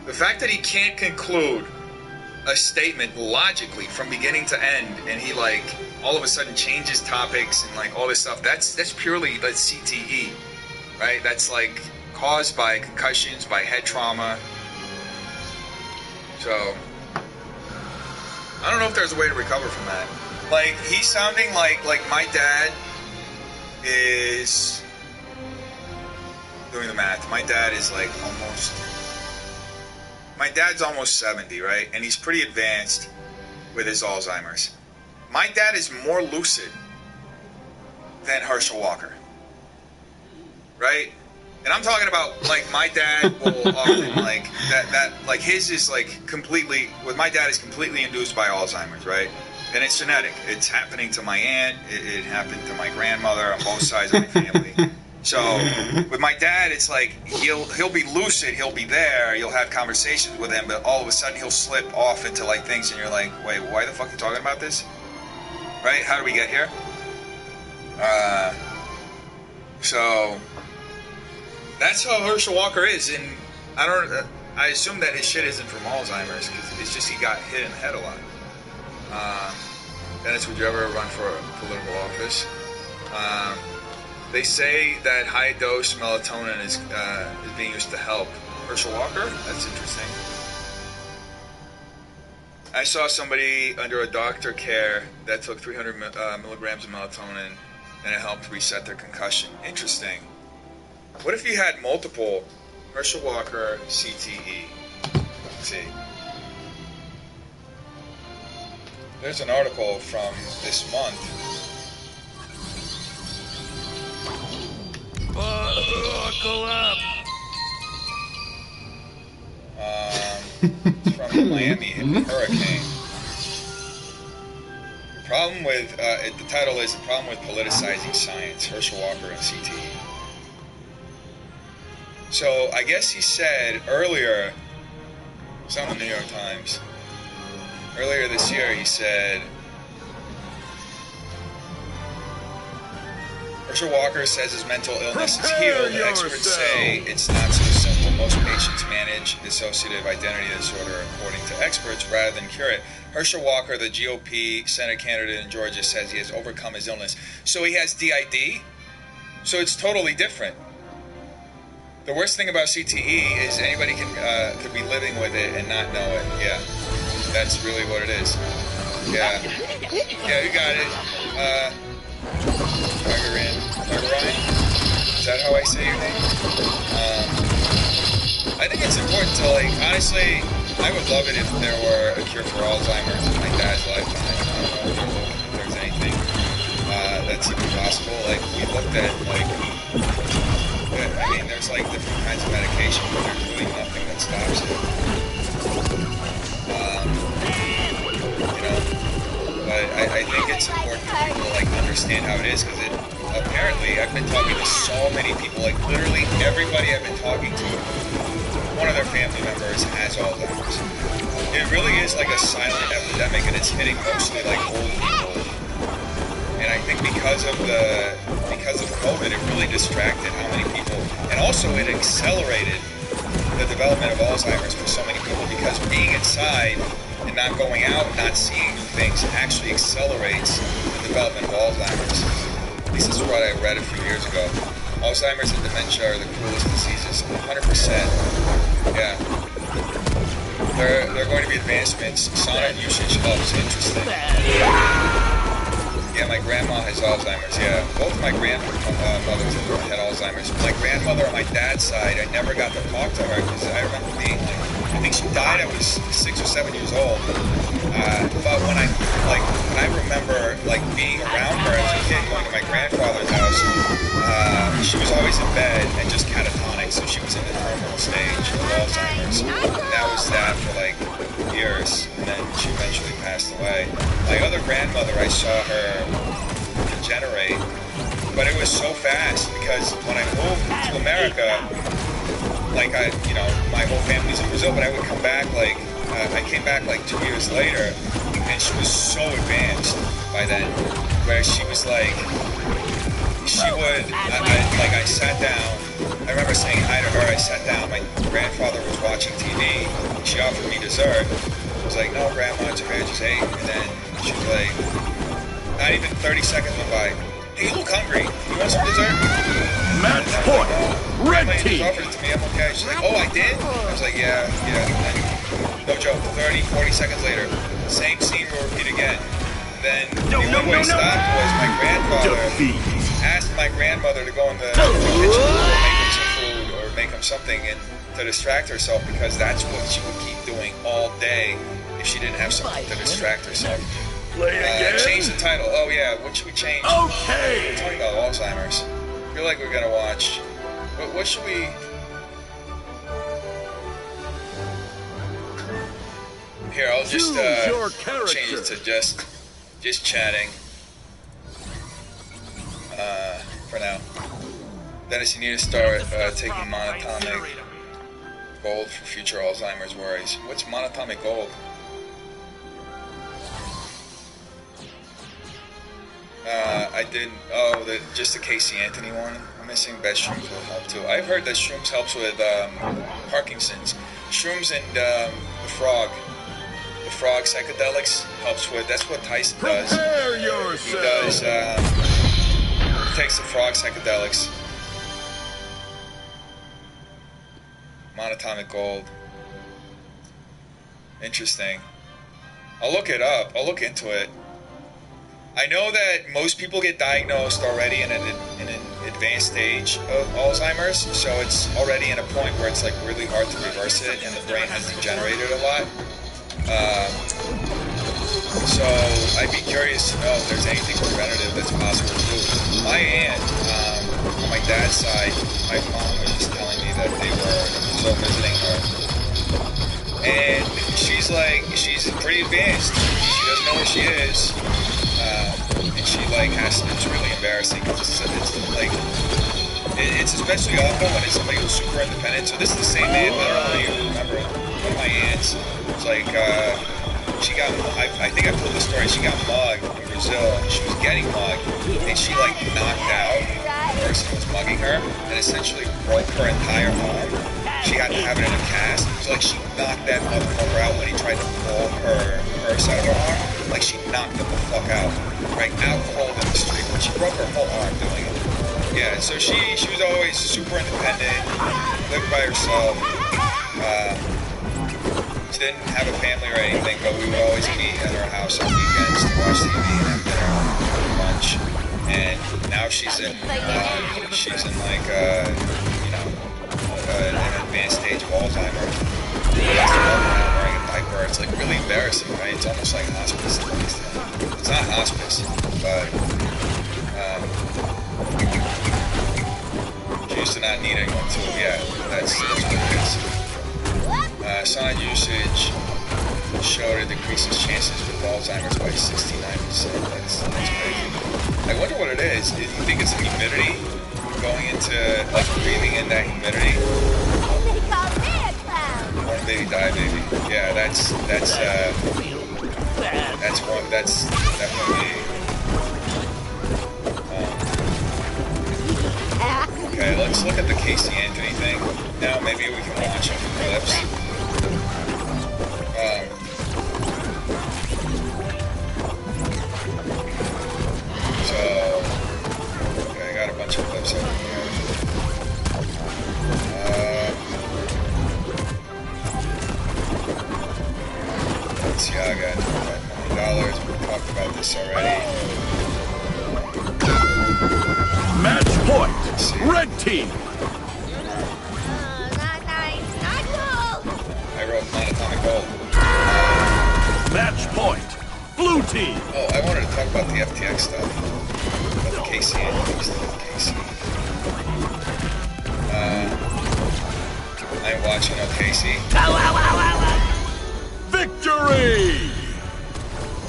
The fact that he can't conclude a statement logically from beginning to end, and he like all of a sudden changes topics and like all this stuff. That's purely CTE, right? That's like caused by concussions, by head trauma. So I don't know if there's a way to recover from that. Like he's sounding like my dad is doing the math. My dad is like my dad's almost 70, right? And he's pretty advanced with his Alzheimer's. My dad is more lucid than Herschel Walker, right? And I'm talking about like my dad will often like that like his is like completely, with my dad is completely induced by Alzheimer's, right? And it's genetic. It's happening to my aunt. It happened to my grandmother on both sides of my family. So with my dad, it's like he'll be lucid, he'll be there, you'll have conversations with him, but all of a sudden he'll slip off into like things, and you're like, wait, why the fuck are you talking about this? Right? How do we get here? So that's how Herschel Walker is, and I assume that his shit isn't from Alzheimer's, because it's just he got hit in the head a lot. Dennis, would you ever run for a political office? They say that high-dose melatonin is being used to help. Herschel Walker? That's interesting. I saw somebody under a doctor care that took 300 milligrams of melatonin, and it helped reset their concussion. Interesting. What if you had multiple Herschel Walker CTE? Let's see. There's an article from this month. Buckle up. It's from the Miami hurricane. The problem with the title is "The Problem with Politicizing Science: Herschel Walker and CTE." So I guess he said earlier, it's on the New York Times. Earlier this year, he said, Herschel Walker says his mental illness is healed. Experts say it's not so simple. Most patients manage dissociative identity disorder according to experts rather than cure it. Herschel Walker, the GOP Senate candidate in Georgia, says he has overcome his illness. So he has DID? So it's totally different. The worst thing about CTE is anybody could be living with it and not know it. Yeah. That's really what it is. Yeah. Yeah, you got it. Margarine. Is that how I say your name? I think it's important to, like, honestly, I would love it if there were a cure for Alzheimer's in my dad's lifetime. I don't know if there's anything that's even possible. Like, we looked at, like, I mean, there's, like, different kinds of medication, but there's really nothing that stops it. But I think it's important for people to like understand how it is, because it apparently I've been talking to so many people, like literally everybody I've been talking to, one of their family members has Alzheimer's. It really is like a silent epidemic, and it's hitting mostly like old people. And I think because of COVID, it really distracted how many people, and also it accelerated the development of Alzheimer's for so many people, because being inside and not going out, not seeing new things, actually accelerates the development of Alzheimer's. At least this is what I read a few years ago. Alzheimer's and dementia are the cruelest diseases. 100%. Yeah. There are going to be advancements. Sonnet usage helps. Interesting. Yeah, my grandma has Alzheimer's. Yeah, both my grandmothers had Alzheimer's. My grandmother on my dad's side, I never got to talk to her because I remember being like, I think she died. I was 6 or 7 years old. But when I remember like being around her as a kid, going to my grandfather's house, she was always in bed and just catatonic, so she was in the terminal stage of Alzheimer's. That was that for like, years, and then she eventually passed away. My other grandmother, I saw her degenerate, but it was so fast because when I moved to America, like my whole family's in Brazil, but I would come back I came back 2 years later, and she was so advanced by then, where she was like, I sat down, I remember saying hi to her, I sat down, my grandfather was watching TV, she offered me dessert, I was like, no grandma, it's okay, I just ate, and then she was like, not even 30 seconds went by, hey, you look hungry, you want some dessert? Match point, red team! Offered it to me, I'm okay, she's like, oh, I did? I was like, yeah, and no joke, 30, 40 seconds later, same scene will repeat again. Then the only way it stopped was my grandfather asked my grandmother to go in the kitchen and make him some food or make him something and to distract herself, because that's what she would keep doing all day if she didn't have something to distract herself. Change the title. Oh yeah, what should we change? Okay. We're talking about Alzheimer's. I feel like we're gonna watch. What should we? Here, I'll just change it to just chatting. For now. Dennis, you need to start taking monatomic gold for future Alzheimer's worries. What's monatomic gold? I didn't. Oh, just the Casey Anthony one. I'm missing. Best shrooms will help too. I've heard that shrooms helps with Parkinson's. Shrooms and the frog psychedelics helps with. That's what Tyson does. Prepare yourself. He does. Takes the frog psychedelics. Monatomic gold. Interesting. I'll look it up. I'll look into it. I know that most people get diagnosed already in an advanced stage of Alzheimer's, so it's already in a point where it's like really hard to reverse it, and the brain has degenerated a lot. So I'd be curious to know if there's anything preventative that's possible to do. My aunt, on my dad's side, my mom was just telling me that they were so visiting her, and she's pretty advanced. She doesn't know where she is. And she it's really embarrassing because it's especially awful when it's somebody who's super independent. So this is the same man, I don't know if you remember, one of my aunts. It's she got, I think I told the story, she got mugged in Brazil, and she was getting mugged, and she knocked out the person who was mugging her, and essentially broke her entire arm. She had to have it in a cast. It was she knocked that motherfucker out when he tried to pull her purse out of her arm. She knocked him the fuck out, out cold in the street. She broke her whole arm doing it. Yeah, so she was always super independent, lived by herself. She didn't have a family or anything, but we would always meet at her house on weekends to watch TV and have dinner and lunch. And now she's in an advanced stage of Alzheimer's. Wearing a diaper, it's really embarrassing, right? It's almost like hospice. It's not hospice, but she used to not need anyone to. Yeah, that's what it is. Solid usage showed it decreases chances with Alzheimer's by 69%. That's crazy. I wonder what it is. Do you think it's the humidity? Going into breathing in that humidity? Born baby, die baby. Yeah, that's definitely. Okay, let's look at the Casey Anthony thing. Now maybe we can watch a few clips. Okay, I got a bunch of clips over here. Let's see, I got $5 million. We talked about this already. Match point, red team. I wrote monatomic gold. Match point, blue team. Oh, I wanted to talk about the FTX stuff. About the Casey Anthony stuff. Casey. I'm watching Casey. Victory!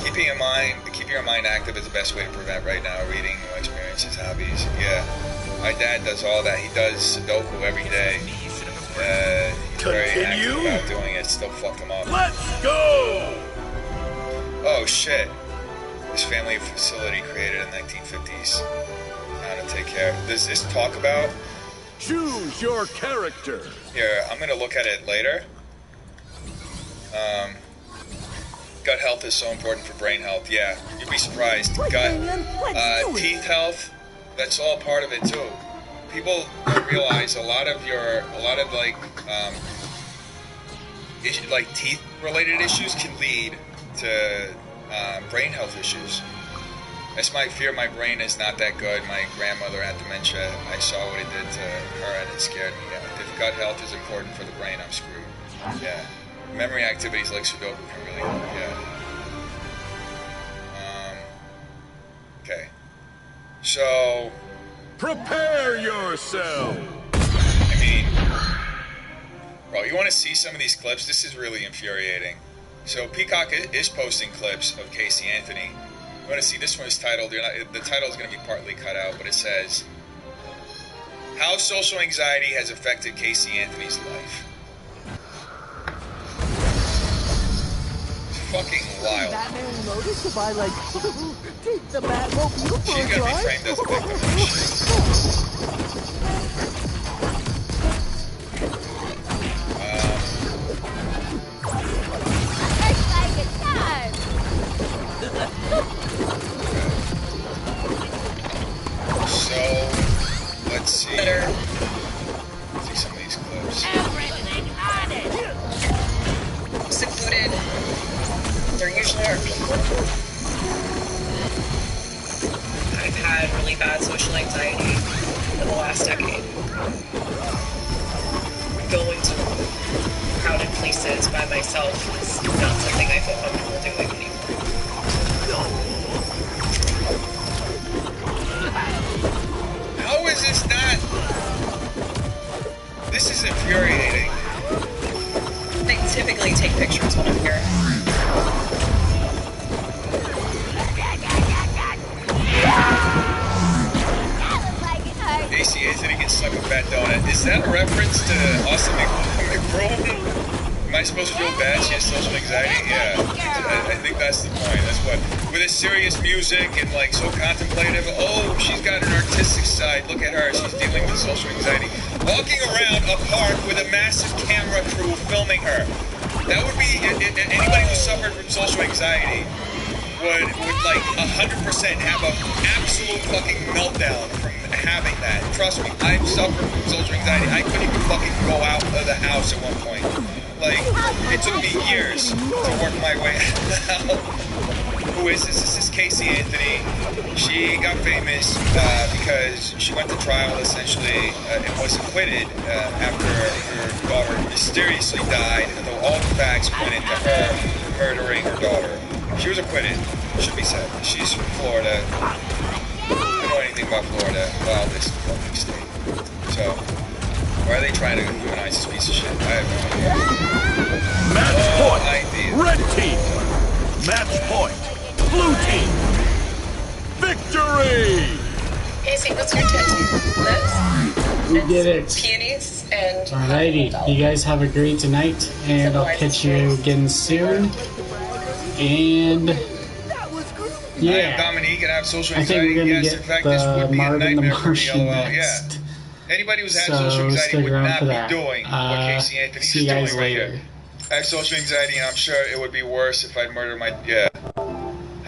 Keeping your mind active is the best way to prevent right now. Reading, new experiences, hobbies. Yeah. My dad does all that. He does Sudoku every day. He's very active about doing it. Still fucked him up. Let's go! Oh shit. This family facility created in the 1950s. How to take care. Does this talk about? Choose your character. Here, I'm gonna look at it later. Gut health is so important for brain health. Yeah, you'd be surprised. Teeth health, that's all part of it too. People don't realize a lot of teeth related issues can lead to brain health issues. That's my fear. My brain is not that good. My grandmother had dementia. I saw what it did to her and it scared me. Yeah. If gut health is important for the brain, I'm screwed. Yeah. Memory activities like Sudoku can really help. Yeah. Okay. So. Prepare yourself. I mean, bro, you want to see some of these clips? This is really infuriating. So Peacock is posting clips of Casey Anthony. You want to see this one is titled? The title is going to be partly cut out, but it says, "How social anxiety has affected Casey Anthony's life." Fucking wild. Batman noticed if I take the Batmobile for a drive? She's gonna be framed as a victim of this shit. So let's see. Let's see some of these clips. Everything on it. Secluded. There usually are people. I've had really bad social anxiety in the last decade. Going to crowded places by myself is not something I feel comfortable doing anymore. How is this not? This is infuriating. I typically take pictures when I'm here. Casey Anthony can suck a fat donut. Is that a reference to Austin McBroom? Am I supposed to feel bad? She has social anxiety? Yeah. I think that's the point. That's what. With his serious music and like so contemplative. Oh, she's got an artistic side. Look at her. She's dealing with social anxiety. Walking around a park with a massive camera crew filming her. That would be anybody who suffered from social anxiety would like 100% have an absolute fucking meltdown from having that. Trust me, I've suffered from social anxiety. I couldn't even fucking go out of the house at one point. Like, it took me years to work my way out. Who is this? This is Casey Anthony. She got famous because she went to trial essentially and was acquitted after her daughter mysteriously died, though all the facts pointed to her murdering her daughter. She was acquitted, should be said. She's from Florida. I don't know anything about Florida. Wildest fucking state. So, why are they trying to humanize this piece of shit? I have no idea. Match point! Red team! Match point! Blue team! Victory! Casey, what's your tattoo? Lips? We did it. Peonies and... Alrighty, you guys have a great night, and I'll catch you again soon. And yeah, I am Dominique and I have social I think anxiety. we're gonna Yes, get in fact, this would be a Marvin the nightmare for me. Martian LOL. next. Yeah. Anybody who's had So social anxiety stick would around not for be that. doing what Casey Anthony's See you doing guys right later. here. I have social anxiety, and I'm sure it would be worse if I'd murdered my. Yeah.